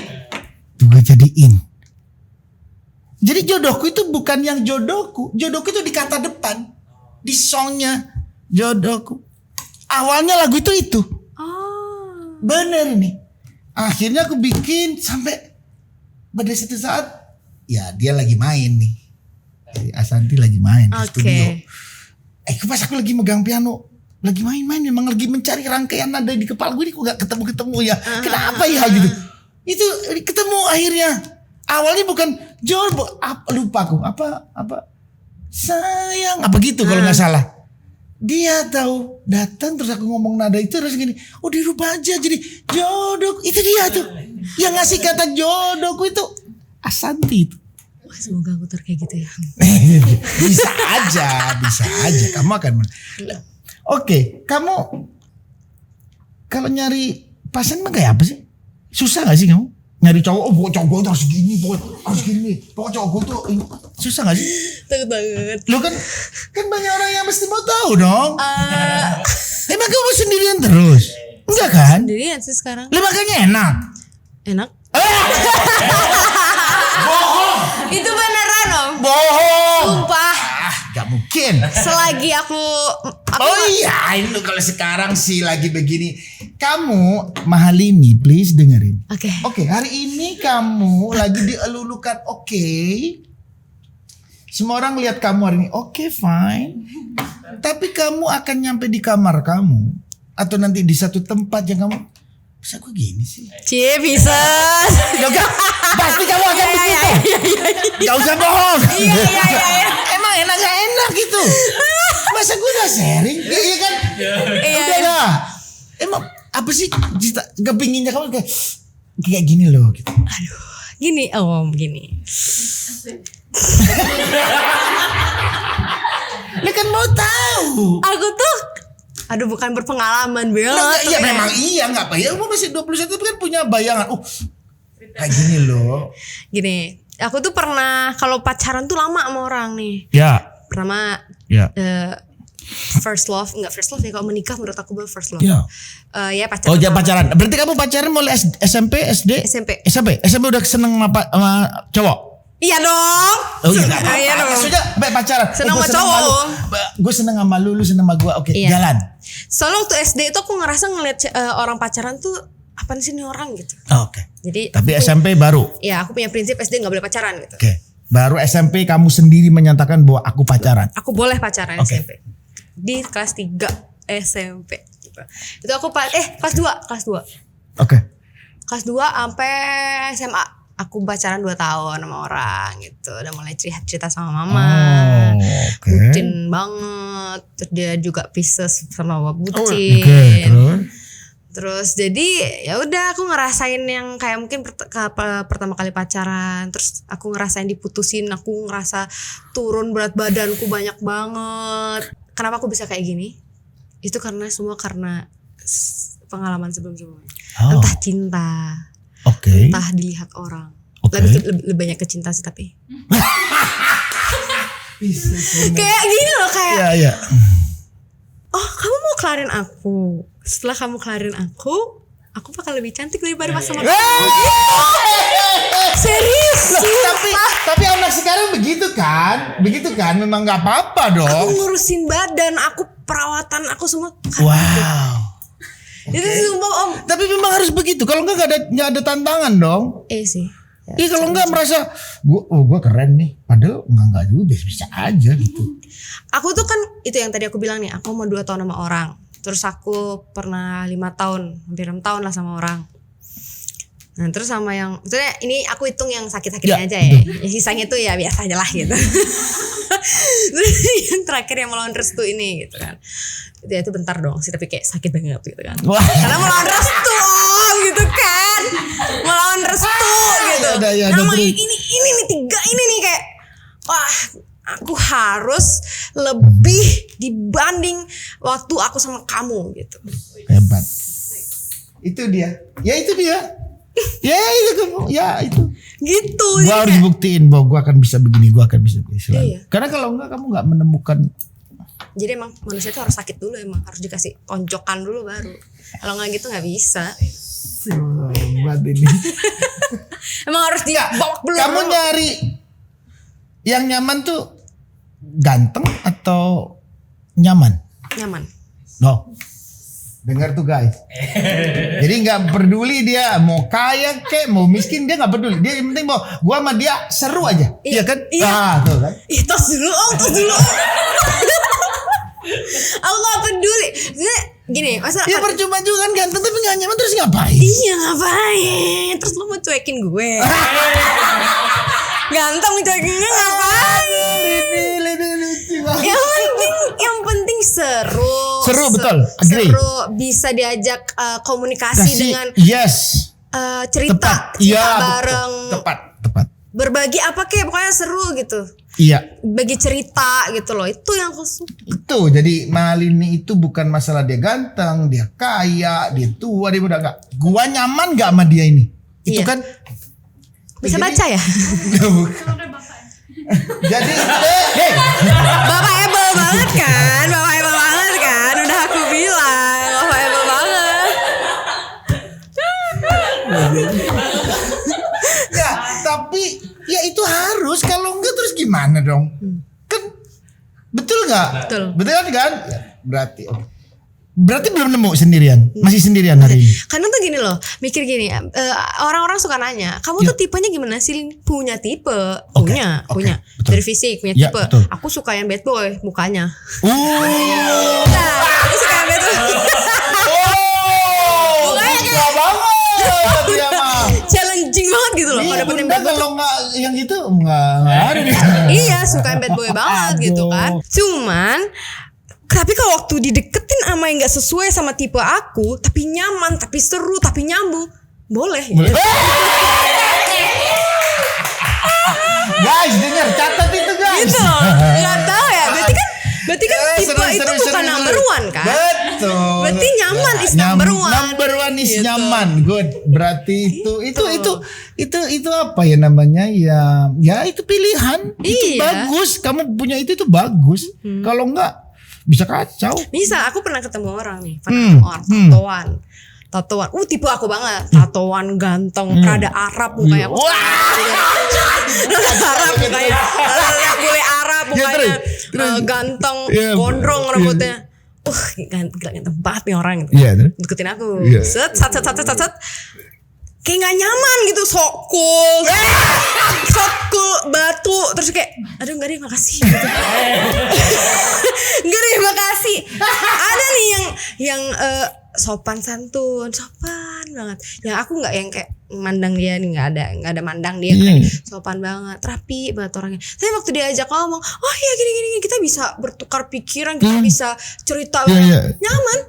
Tuh gua jadiin. Jadi jodohku itu bukan yang jodohku. Jodohku itu di kata depan. Di songnya jodohku. Awalnya lagu itu. Bener nih. Akhirnya aku bikin sampai pada satu saat, ya dia lagi main nih. Jadi Asanti lagi main di studio. Pas aku lagi megang piano, lagi main-main, memang lagi mencari rangkaian nada di kepala gue, kok gak ketemu-ketemu ya. Kenapa ya gitu. Itu ketemu akhirnya. Awalnya bukan lupa aku apa sayang apa gitu kalau nggak salah. Dia tahu datang terus aku ngomong nada itu terus gini, oh dirubah aja jadi jodoh. Itu dia tuh yang ngasih kata jodohku itu Asanti itu. Wah, semoga aku kayak gitu ya. Bisa aja kamu akan Oke, kamu kalau nyari pasangan mah kayak apa sih? Susah gak sih kamu nyari cowok? Oh pokok cowok tuh harus gini, pokok cowok tuh susah gak sih? Takut banget. Lu kan banyak orang yang mesti mau tahu dong. Emang kamu sendirian terus? Enggak kan? Sendirian sih sekarang. Lah makanya enak. Bohong. Itu beneran Om. Bohong. Sumpah. Gak nggak mungkin. Selagi aku Oh iya, ini kalau sekarang sih lagi begini. Kamu Mahalini, please dengerin. Oke. Oke, hari ini kamu lagi dielulukan. Oke. Semua orang lihat kamu hari ini. Oke, fine. Tapi kamu akan nyampe di kamar kamu atau nanti di satu tempat yang kamu bisa gue gini sih. Cie bisa. Pasti kamu akan begitu. Gak usah bohong. Iya. Emang enak gak enak gitu. Masa gue gak sharing? Iya kan? Udah lah. Emang apa sih cita kepinginnya kamu kayak gini loh gitu. Aduh, gini. Lu kan mau tahu. Aku tuh bukan berpengalaman banget. Iya memang iya nggak apa ya. Umur masih 21 tapi kan punya bayangan. Kayak gini loh. Gini, aku tuh pernah kalau pacaran tuh lama sama orang nih. Ya. Pertama Ya. first love ya kalau menikah menurut aku baru first love. Ya. Ya pacaran. Oh, jangan pacaran. Berarti kamu pacaran mulai SMP, SD? SMP udah seneng sama cowok? Iya dong. Oh iya gak apa-apa. Iya dong. Maksudnya pacaran. Seneng sama cowok. Gue seneng sama lu seneng sama gue. Oke, Iya. jalan. Soalnya waktu SD itu aku ngerasa ngeliat orang pacaran tuh apaan sih nih orang gitu. Oke. Jadi Tapi aku SMP baru. Ya aku punya prinsip SD gak boleh pacaran gitu. Oke. Baru SMP kamu sendiri menyatakan bahwa aku pacaran. Aku boleh pacaran Oke. SMP. Di kelas 3 SMP gitu. Itu aku kelas 2. Oke. Kelas 2 sampai SMA. Aku pacaran 2 tahun sama orang gitu. Udah mulai cerita sama mama. Oke. Bucin banget. Terus dia juga Pisces sama bucin. Oke, Terus jadi ya udah aku ngerasain yang kayak mungkin pertama kali pacaran, terus aku ngerasain diputusin, aku ngerasa turun berat badanku banyak banget. Kenapa aku bisa kayak gini? Itu karena pengalaman sebelum-sebelumnya. Entah cinta, Oke. entah dilihat orang. Oke. Lebih banyak ke cinta sih tapi. Kayak gini loh kayak. Iya. Oh kamu mau kelarin aku. Setelah kamu kelarin aku bakal lebih cantik daripada pas sama kamu. Serius. Tapi anak sekarang begitu kan? Memang nggak apa-apa dong. Aku ngurusin badan, aku perawatan, aku semua. Wow. Itu sumpah om. Tapi memang harus begitu. Kalau nggak ada tantangan dong. Sih. Iya kalau nggak merasa gue keren nih. Padahal nggak juga bisa aja gitu. Aku tuh kan itu yang tadi aku bilang nih. Aku mau 2 tahun sama orang. Terus aku pernah 5 tahun, hampir 6 tahun lah sama orang. Nah terus sama yang, maksudnya ini aku hitung yang sakit-sakitnya aja ya. Yang sisanya tuh ya biasa aja lah gitu. Terus yang terakhir yang melawan restu ini gitu kan. Itu bentar dong sih tapi kayak sakit banget gitu kan. Wah. Karena melawan restu gitu kan. Melawan restu gitu. Ya, Nama ini nih 3 ini nih kayak wah aku harus lebih dibanding waktu aku sama kamu gitu. Hebat. Itu dia. Ya itu dia. Ya itu kamu. Ya itu. Gitu. Gua harus buktiin bahwa gua akan bisa begini, gua akan bisa begini. Iya. Karena kalau enggak kamu enggak menemukan. Jadi emang manusia itu harus sakit dulu, emang harus dikasih tonjokan dulu baru. Kalau nggak gitu nggak bisa. Hebat ini. Emang harus dibawa dulu. Kamu nyari yang nyaman tuh ganteng atau nyaman? Nyaman. No. Dengar tuh guys. Jadi nggak peduli dia mau kaya kek, mau miskin, dia nggak peduli. Dia yang penting bahwa gua sama dia seru aja. Iya kan? Iya. Tuh kan. Tos dulu. Aku nggak peduli. Gini, masa Ya percuma juga kan ganteng tapi nggak nyaman terus ngapain? Iya ngapain? Terus lu mau cuekin gue? Ganteng cuekin gue ngapain? Yang penting seru. Seru betul. Agree. Seru, bisa diajak komunikasi dengan cerita bareng. Tepat. Berbagi apa kek pokoknya seru gitu. Iya. Bagi cerita gitu loh. Itu yang aku suka. Itu jadi Mahalini itu bukan masalah dia ganteng, dia kaya, dia tua, dia muda enggak. Gua nyaman enggak sama dia ini? Itu Iya. kan Bisa baca ya? Jadi Bapak Ebel banget kan? Bapak Ebel banget kan? Udah aku bilang Bapak Ebel banget. ya, tapi ya itu harus kalau enggak terus gimana dong? Kan Betul nggak? Betul. Betul kan? Ya, berarti belum nemu sendirian. Masih sendirian hari ini. Kadang tuh gini loh, mikir gini, orang-orang suka nanya, kamu tuh tipenya gimana sih? Punya tipe, punya, betul. dari fisik punya Ya, tipe. betul. Aku suka yang bad boy, mukanya. Nah, Aku suka yang bad boy. suka banget dia mah. Challenging banget gitu loh. Iya, Kalau dapetin bunda bad boy. kalau nggak yang gitu nggak ada nih. Iya, suka yang bad boy banget gitu kan. Cuman tapi kalau waktu dideketin sama yang gak sesuai sama tipe aku, tapi nyaman, tapi seru, tapi nyambung, boleh. Guys, dengar, catat itu guys. Gitu. Gak tahu ya. Berarti kan tipe itu bukan number one kan? Betul. Berarti nyaman is number one. Number one is Gitu. nyaman. Good. Berarti itu apa ya namanya? Ya itu pilihan. Itu Iya. bagus. Kamu punya itu bagus. Kalau enggak bisa kacau. Misal aku pernah ketemu orang nih, tatoan. Tipe aku banget. Tatoan ganteng, rada Arab mukanya. Rada Arab mukanya. Rada bule Arab mukanya. Ganteng, gondrong rambutnya. Ganteng banget nih orang gitu. Iya, terus? Deketin aku. Iya. Set. Kayak gak nyaman gitu, sok cool batu, terus kayak aduh enggak deh makasih gitu. Enggak deh makasih. Ada nih yang sopan santun, sopan banget. Yang aku nggak yang kayak mandang dia nih, nggak ada mandang dia, kayak sopan banget, rapi banget orangnya. Tapi waktu diajak ngomong, oh iya gini kita bisa bertukar pikiran, kita bisa cerita, nyaman.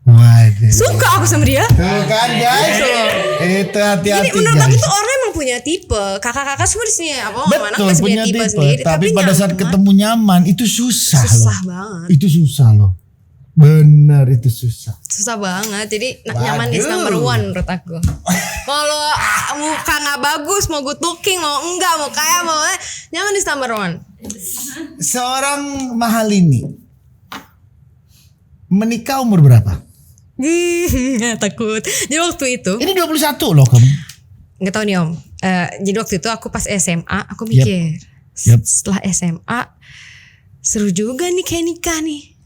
Waduh. Suka aku sama dia. Tuh kan guys. Gitu loh. Itu hati-hati. Jadi menurut aku guys. tuh orang emang punya tipe. Kakak-kakak semua di sini apa anak Betul, masih punya punya tipe tipe. sendiri. Tapi pada saat nyaman. ketemu nyaman itu susah Banget. Itu susah loh. Benar itu susah. Susah banget. Jadi Waduh. nyaman is number one menurut aku. Kalau muka nggak bagus, mau good looking, mau enggak, mau kaya, mau nyaman is number one. Seorang Mahalini menikah umur berapa? Takut. Jadi waktu itu Ini 21 loh kamu. nggak tahu nih Om. Jadi waktu itu aku pas SMA aku mikir Yep. setelah SMA seru juga nih kayak nikah nih.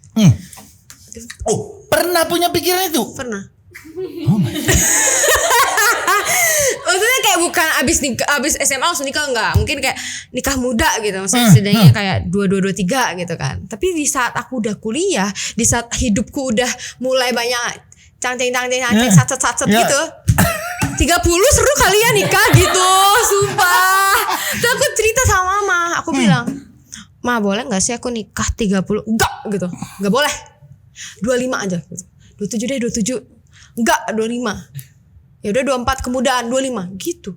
Oh, pernah punya pikiran itu? Pernah. Oh my God. Maksudnya kayak bukan abis SMA langsung nikah, enggak. Mungkin kayak nikah muda gitu. Maksudnya setidaknya kayak 22-23 gitu kan. Tapi di saat aku udah kuliah, di saat hidupku udah mulai banyak cangceng sacet gitu. 30 seru kali ya nikah gitu. Sumpah. Terus aku cerita sama mama, aku bilang, "Ma, boleh enggak sih aku nikah 30?" Enggak gitu. Enggak boleh. 25 aja gitu. 27 deh, 27. Enggak, 25. Ya udah 24 kemudaan 25 gitu.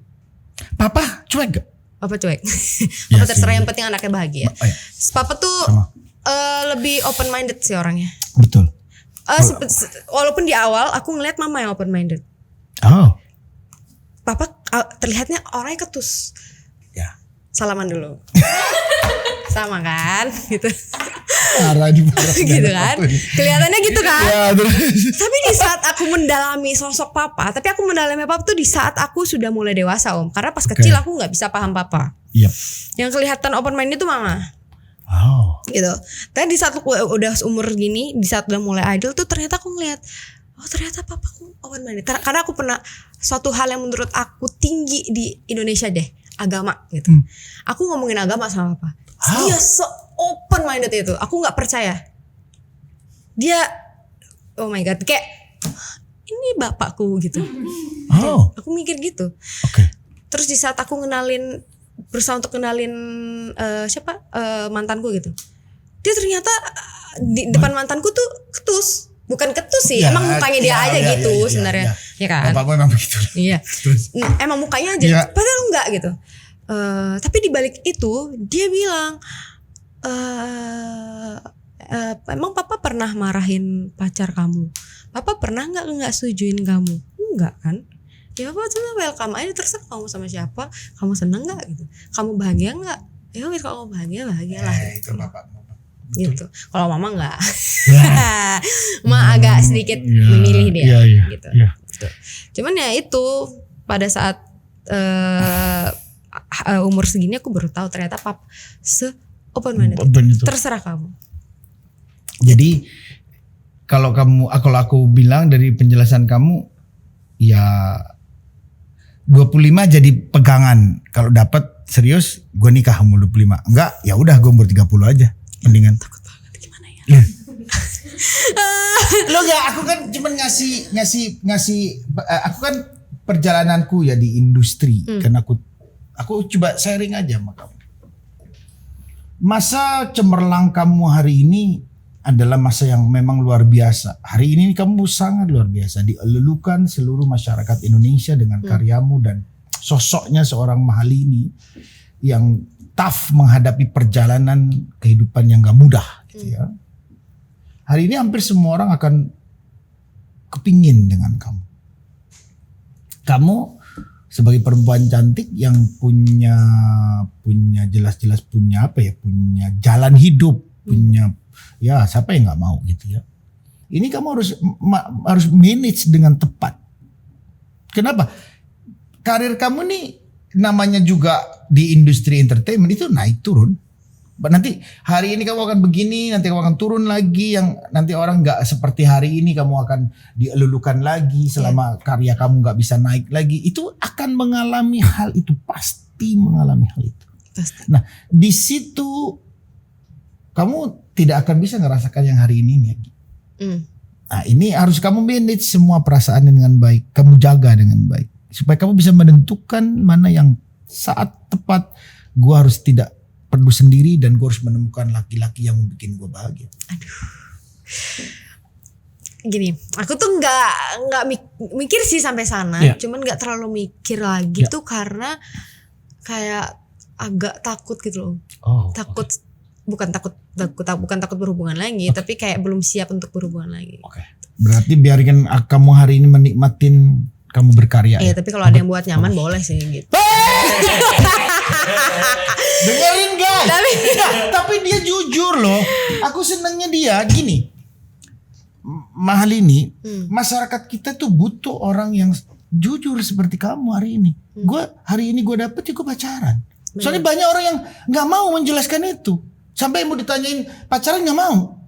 Papa cuek gak? Papa cuek. Ya Papa sih. terserah, yang penting anaknya bahagia. Oh, iya. Papa tuh lebih open minded sih orangnya. Betul. Walaupun di awal aku ngeliat mama yang open minded. Oh. Papa terlihatnya orangnya ketus. Ya. Salaman dulu. Sama kan gitu. Parah di Gitu kan. Kelihatannya gitu kan. Ya, terus. Tapi di saat aku mendalami sosok papa, tapi aku mendalami papa tuh di saat aku sudah mulai dewasa Om. Karena pas kecil aku gak bisa paham papa. Yep. Yang kelihatan open minded itu mama. Oh. Gitu. Tapi di saat aku udah umur gini, di saat udah mulai idol tuh ternyata aku ngeliat, oh ternyata papaku open minded. Karena aku pernah suatu hal yang menurut aku tinggi di Indonesia deh, agama gitu. Aku ngomongin agama sama papa. Dia se-open minded itu. Aku gak percaya. Dia, oh my God, kayak ini bapakku gitu. Oh. Aku mikir gitu. Oke. Terus di saat aku berusaha untuk kenalin mantanku gitu, dia ternyata di depan mantanku tuh ketus. Bukan ketus sih, Ya, emang mukanya dia aja ya, gitu ya, sebenarnya, ya kan? Bapakmu emang begitu. Iya. Terus. Emang mukanya aja, Ya. padahal enggak gitu. Tapi di balik itu dia bilang, emang papa pernah marahin pacar kamu? Papa pernah nggak setujuin kamu? Enggak kan? Ya papa cuma welcome aja, terserah kamu sama siapa, kamu seneng nggak gitu, kamu bahagia nggak? Ya wes kalau kamu bahagia lah. Itu bapakmu. Gitu. Kalau mama nggak, mama agak sedikit memilih dia, gitu. Gitu. Cuman ya itu pada saat umur segini aku baru tahu ternyata papa Open minded. Itu. Terserah kamu. Jadi kalau aku bilang dari penjelasan kamu ya 25 jadi pegangan. Kalau dapat serius gue nikah umur 25. Enggak, ya udah gue umur 30 aja. Mendingan. Takut banget gimana ya? Lo enggak, aku kan cuman ngasih aku kan perjalananku ya di industri. Karena aku coba sharing aja sama kamu. Masa cemerlang kamu hari ini adalah masa yang memang luar biasa. Hari ini kamu sangat luar biasa. Dielulukan seluruh masyarakat Indonesia dengan karyamu dan sosoknya seorang Mahalini yang tough menghadapi perjalanan kehidupan yang gak mudah gitu ya. Hari ini hampir semua orang akan kepingin dengan kamu. Kamu sebagai perempuan cantik yang punya jelas-jelas punya punya jalan hidup, punya ya siapa yang nggak mau gitu ya. Ini kamu harus manage dengan tepat. Kenapa? Karir kamu nih namanya juga di industri entertainment itu naik turun. Nanti hari ini kamu akan begini, nanti kamu akan turun lagi, yang nanti orang nggak seperti hari ini kamu akan dielulukan lagi selama karya kamu nggak bisa naik lagi. Itu akan mengalami hal itu, pasti mengalami hal itu. Pasti. Nah di situ kamu tidak akan bisa ngerasakan yang hari ini lagi. Nah ini harus kamu manage semua perasaan dengan baik, kamu jaga dengan baik supaya kamu bisa menentukan mana yang saat tepat. Gua harus tidak perlu sendiri dan gue harus menemukan laki-laki yang bikin gue bahagia. Aduh. Gini, aku tuh nggak mikir sih sampai sana, cuman nggak terlalu mikir lagi tuh karena kayak agak takut gitu loh. Takut, bukan takut berhubungan lagi, tapi kayak belum siap untuk berhubungan lagi. Berarti biarkan kamu hari ini menikmatin kamu berkarya. Iya, tapi kalau ada yang buat nyaman boleh sih gitu. Dengerin guys. Tapi dia jujur loh. Aku senangnya dia gini. Mahalini, masyarakat kita tuh butuh orang yang jujur seperti kamu hari ini. Hari ini gue dapet ya gue pacaran. Soalnya banyak orang yang nggak mau menjelaskan itu. Sampai mau ditanyain pacaran nggak mau.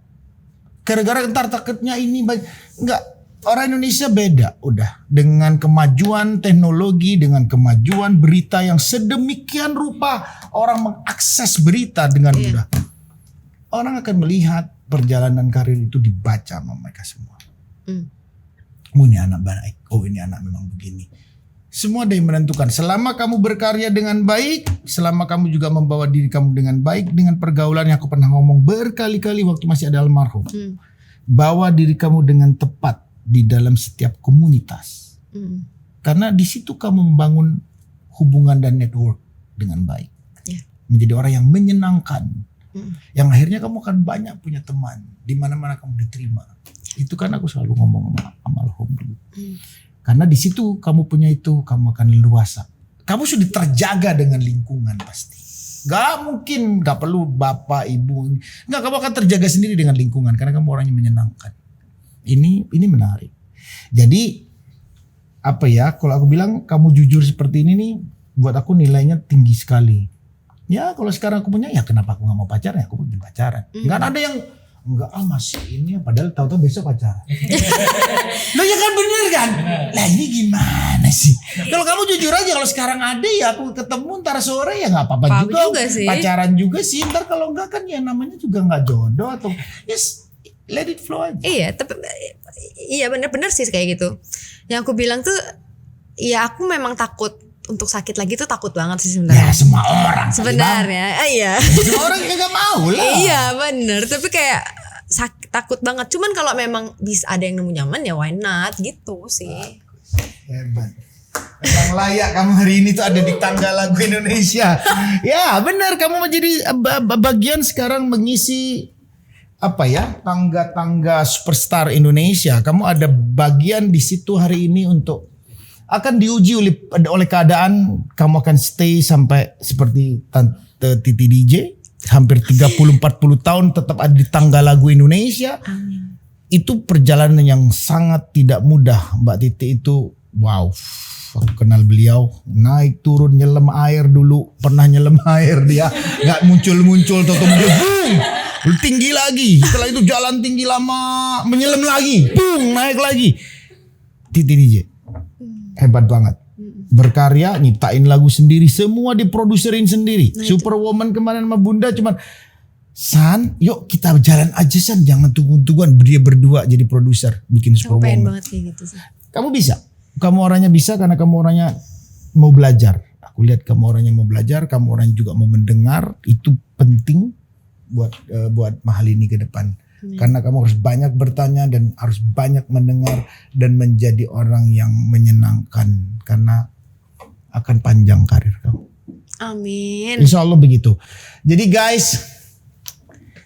Gara-gara entar takutnya ini nggak. Orang Indonesia beda udah dengan kemajuan teknologi, dengan kemajuan berita yang sedemikian rupa orang mengakses berita dengan mudah. Orang akan melihat perjalanan karir itu dibaca sama mereka semua. Oh ini anak baik, oh ini anak memang begini. Semua ada yang menentukan. Selama kamu berkarya dengan baik, selama kamu juga membawa diri kamu dengan baik, dengan pergaulan yang aku pernah ngomong berkali-kali waktu masih ada almarhum. Bawa diri kamu dengan tepat di dalam setiap komunitas. Karena di situ kamu membangun hubungan dan network dengan baik. Menjadi orang yang menyenangkan. Yang akhirnya kamu akan banyak punya teman. Di mana-mana kamu diterima. Itu kan aku selalu ngomong sama almarhum dulu. Karena di situ kamu punya itu, kamu akan leluasa. Kamu sudah terjaga dengan lingkungan pasti. Gak mungkin, gak perlu bapak, ibu. Enggak, kamu akan terjaga sendiri dengan lingkungan. Karena kamu orang yang menyenangkan. Ini menarik. Jadi apa ya? Kalau aku bilang kamu jujur seperti ini nih, buat aku nilainya tinggi sekali. Ya kalau sekarang aku punya, ya kenapa aku nggak mau pacaran? Aku pengen pacaran. Nggak ada yang enggak masih ini, padahal tahu-tahu besok pacaran. Lo ya kan bener kan? Lah ini gimana sih? Kalau kamu jujur aja, kalau sekarang ada ya aku ketemu ntar sore ya nggak apa-apa juga sih. Pacaran juga sih. Ntar kalau enggak kan ya namanya juga nggak jodoh atau yes. Let it flow aja. Iya, tapi iya benar-benar sih kayak gitu. Yang aku bilang tuh, ya aku memang takut untuk sakit lagi tuh takut banget sih sebenarnya. Ya semua orang. Sebenarnya, iya. Semua orang nggak mau lah. Iya benar, tapi kayak takut banget. Cuman kalau memang bisa ada yang nemu nyaman ya why not gitu sih. Hebat. Memang layak kamu hari ini tuh ada di tangga lagu Indonesia. Ya benar, kamu menjadi bagian sekarang mengisi tangga-tangga superstar Indonesia. Kamu ada bagian di situ hari ini untuk akan diuji oleh keadaan. Kamu akan stay sampai seperti Tante Titi DJ hampir 30-40 tahun tetap ada di tangga lagu Indonesia. Amin. Itu perjalanan yang sangat tidak mudah, Mbak Titi. Itu wow. Aku kenal beliau, naik turun nyelam air dulu, pernah nyelam air dia, nggak muncul-muncul, tuh tinggi lagi, setelah itu jalan tinggi lama, menyelam lagi, naik lagi. Titi DJ, hebat banget, berkarya, nyiptain lagu sendiri, semua diproduserin sendiri. Superwoman kemarin sama Bunda cuman, San, yuk kita jalan aja San, jangan tunggu-tungguan, dia berdua jadi produser bikin Aku pengen Superwoman. banget kayak gitu sih. Kamu bisa. Kamu orangnya bisa karena kamu orangnya mau belajar. Aku lihat kamu orangnya mau belajar, kamu orangnya juga mau mendengar. Itu penting buat mahal ini ke depan. Karena kamu harus banyak bertanya dan harus banyak mendengar dan menjadi orang yang menyenangkan karena akan panjang karir kamu. Amin. Insya Allah begitu. Jadi guys,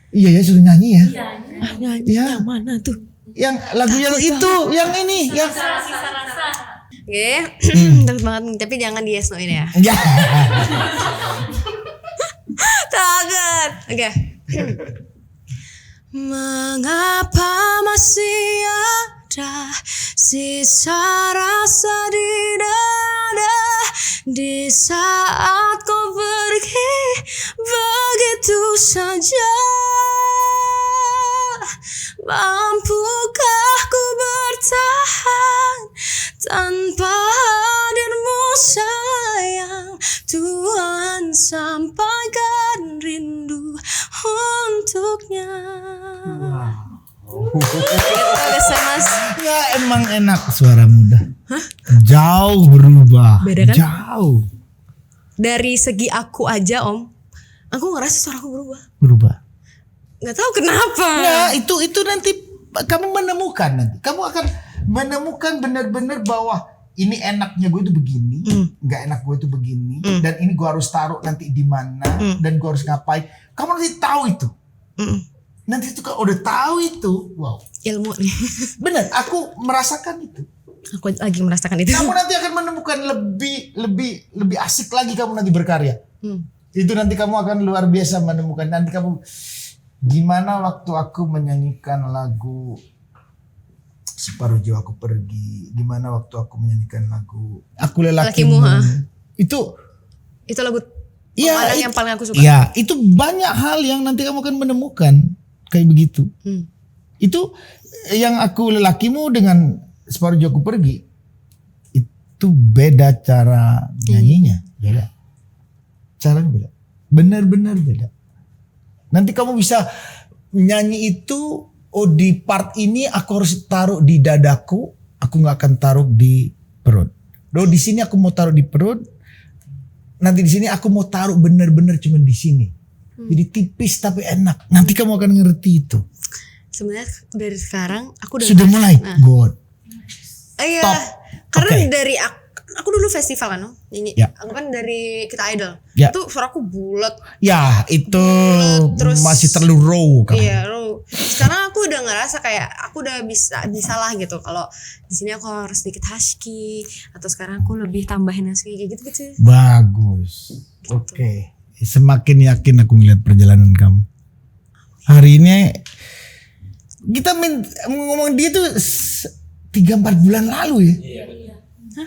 iya ya suruh nyanyi ya. Nyanyi Ya. yang mana tuh? Yang lagu yang itu, yang ini, yang Oke, takut banget tapi jangan di yes no-in ya. ya. Takut. Oke. Mengapa masih ada sisa rasa di dada di saat kau pergi begitu saja? Mampukah ku bertahan tanpa hadirmu sayang? Tuhan sampaikan rindu untuknya. Gitu Mas. Ya emang enak suara muda. Jauh berubah. Beda kan? Jauh Dari segi aku aja Om, aku ngerasa suaraku berubah. berubah. Nggak tahu kenapa. Nah itu nanti kamu menemukan nanti. Kamu akan menemukan benar-benar bahwa ini enaknya gue itu begini, nggak enak gue itu begini, dan ini gue harus taruh nanti di mana, dan gue harus ngapain. Kamu nanti tahu itu. Nanti itu kalau udah tahu itu, wow. Ilmu nih. Benar, aku merasakan itu. Aku lagi merasakan itu. Kamu nanti akan menemukan lebih asik lagi kamu nanti berkarya. Itu nanti kamu akan luar biasa menemukan. Nanti kamu gimana waktu aku menyanyikan lagu Separuh Jiwaku Pergi, gimana waktu aku menyanyikan lagu Aku Lelakimu. Itu lagu iya, yang paling aku suka. Iya, itu banyak hal yang nanti kamu akan menemukan kayak begitu. Itu yang Aku Lelakimu dengan Separuh Jiwaku Pergi itu beda cara nyanyinya, beda. Caranya beda. Benar-benar beda. Nanti kamu bisa nyanyi itu, oh di part ini aku harus taruh di dadaku, aku nggak akan taruh di perut. Oh di sini aku mau taruh di perut, nanti di sini aku mau taruh benar-benar cuma di sini. Jadi tipis tapi enak. Nanti kamu akan ngerti itu. Sebenarnya dari sekarang aku udah Sudah mulai, good. Iya, Top. karena Oke. dari aku dulu festival kan, nyanyi. Ya. Aku kan dari Kita Idol. Ya. Itu suaraku bulat. Ya itu Terus- masih terlalu raw kamu. Iya, loh. Sekarang aku udah ngerasa kayak aku udah bisa lah gitu. Kalau di sini aku harus sedikit husky atau sekarang aku lebih tambahin husky kayak gitu. Bagus. Oke. Semakin yakin aku melihat perjalanan kamu. Hari ini kita ngomong dia tuh 3-4 bulan lalu ya.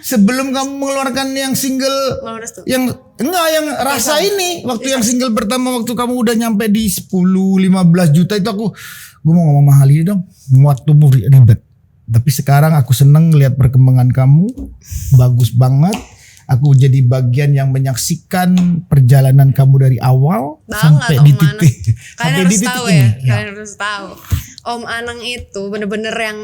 Sebelum kamu mengeluarkan yang single Mawar Restu. yang yang rasa ini waktu yang single pertama waktu kamu udah nyampe di 10-15 juta itu gue mau ngomong mahal ini dong. Waktumu ribet. Tapi sekarang aku seneng lihat perkembangan kamu. Bagus banget. Aku jadi bagian yang menyaksikan perjalanan kamu dari awal sampai Om di Anang. titik Kalian harus tahu ini. ya. Kalian harus tahu. Om Anang itu bener-bener yang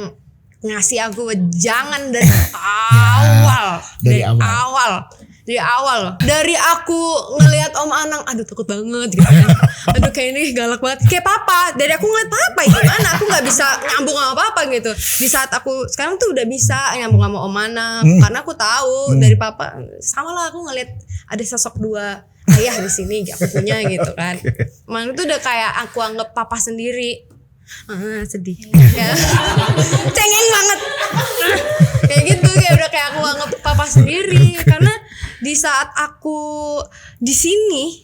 ngasih aku jangan dari awal. dari awal. Dari aku ngelihat Om Anang, aduh takut banget gitu kan. Aduh kayak ini galak banget. Kayak papa, dari aku ngeliat papa gimana? Aku nggak bisa nyambung sama papa gitu. Di saat aku sekarang tuh udah bisa nyambung sama Om Anang, karena aku tahu dari papa. Sama lah aku ngeliat ada sosok dua ayah di sini aku punya gitu kan. Emang itu udah kayak aku anggap papa sendiri. Sedih. Ya. Cengeng banget. Kayak gitu, kayak udah kayak aku anggap papa sendiri karena di saat aku di sini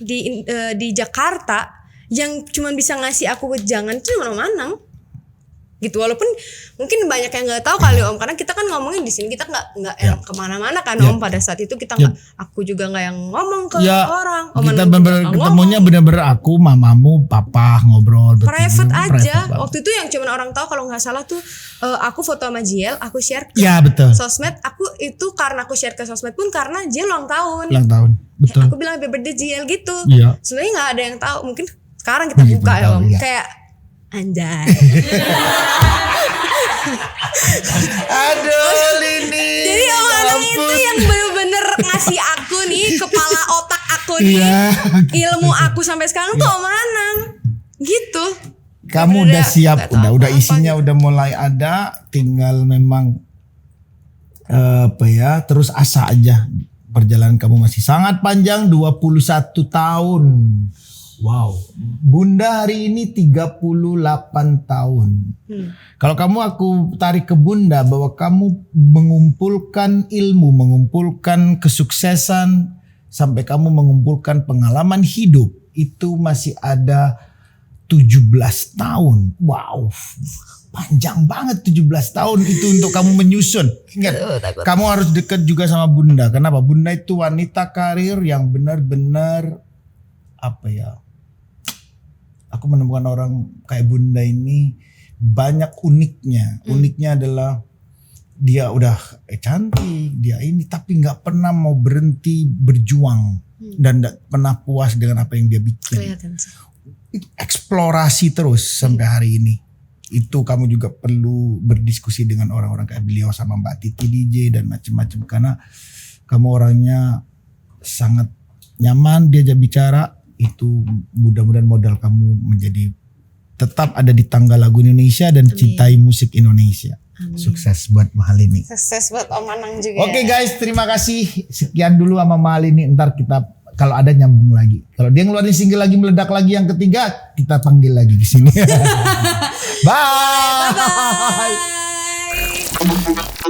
di Jakarta yang cuma bisa ngasih aku wejangan itu cuma Om Anang. gitu. Walaupun mungkin banyak yang nggak tahu kali Om, karena kita kan ngomongin di sini, kita nggak yang kemana-mana kan Om. Pada saat itu kita nggak, aku juga nggak yang ngomong ke orang. Om, kita bener-bener ketemunya bener-bener aku, mamamu, papa ngobrol private aja. Private Waktu itu yang cuman orang tahu kalau nggak salah tuh aku foto sama Jiel, aku share ke betul. sosmed. Aku itu karena aku share ke sosmed pun karena Jiel ulang tahun. Betul. Aku bilang happy birthday Jiel gitu. Sebenarnya nggak ada yang tahu. Mungkin sekarang kita buka ya Om. Kayak anjay. Aduh Lini. Jadi Om Anang itu yang bener-bener ngasih aku nih, kepala otak aku nih, ilmu aku sampai sekarang tuh Om Anang. Gitu. Kamu udah siap, udah isinya udah mulai ada, tinggal memang terus asa aja. Perjalanan kamu masih sangat panjang, 21 tahun. Wow, Bunda hari ini 38 tahun. Kalau kamu aku tarik ke Bunda bahwa kamu mengumpulkan ilmu, mengumpulkan kesuksesan, sampai kamu mengumpulkan pengalaman hidup, itu masih ada 17 tahun. Wow, panjang banget 17 tahun itu untuk kamu menyusun. Ingat, kamu harus dekat juga sama Bunda. Kenapa? Bunda itu wanita karir yang benar-benar aku menemukan orang kayak Bunda ini banyak uniknya. Uniknya adalah dia udah cantik, dia ini, tapi nggak pernah mau berhenti berjuang dan nggak pernah puas dengan apa yang dia bikin. Eksplorasi terus sampai hari ini. Itu kamu juga perlu berdiskusi dengan orang-orang kayak beliau sama Mbak Titi DJ dan macam-macam, karena kamu orangnya sangat nyaman diajak bicara. Itu mudah-mudahan modal kamu menjadi tetap ada di tangga lagu Indonesia dan cintai musik Indonesia. Sukses buat Mahalini. Sukses buat Om Anang juga. Oke guys, terima kasih. Sekian dulu sama Mahalini. Ntar kita kalau ada nyambung lagi. Kalau dia ngeluarin single lagi meledak lagi yang ketiga, kita panggil lagi di sini. Bye. Bye.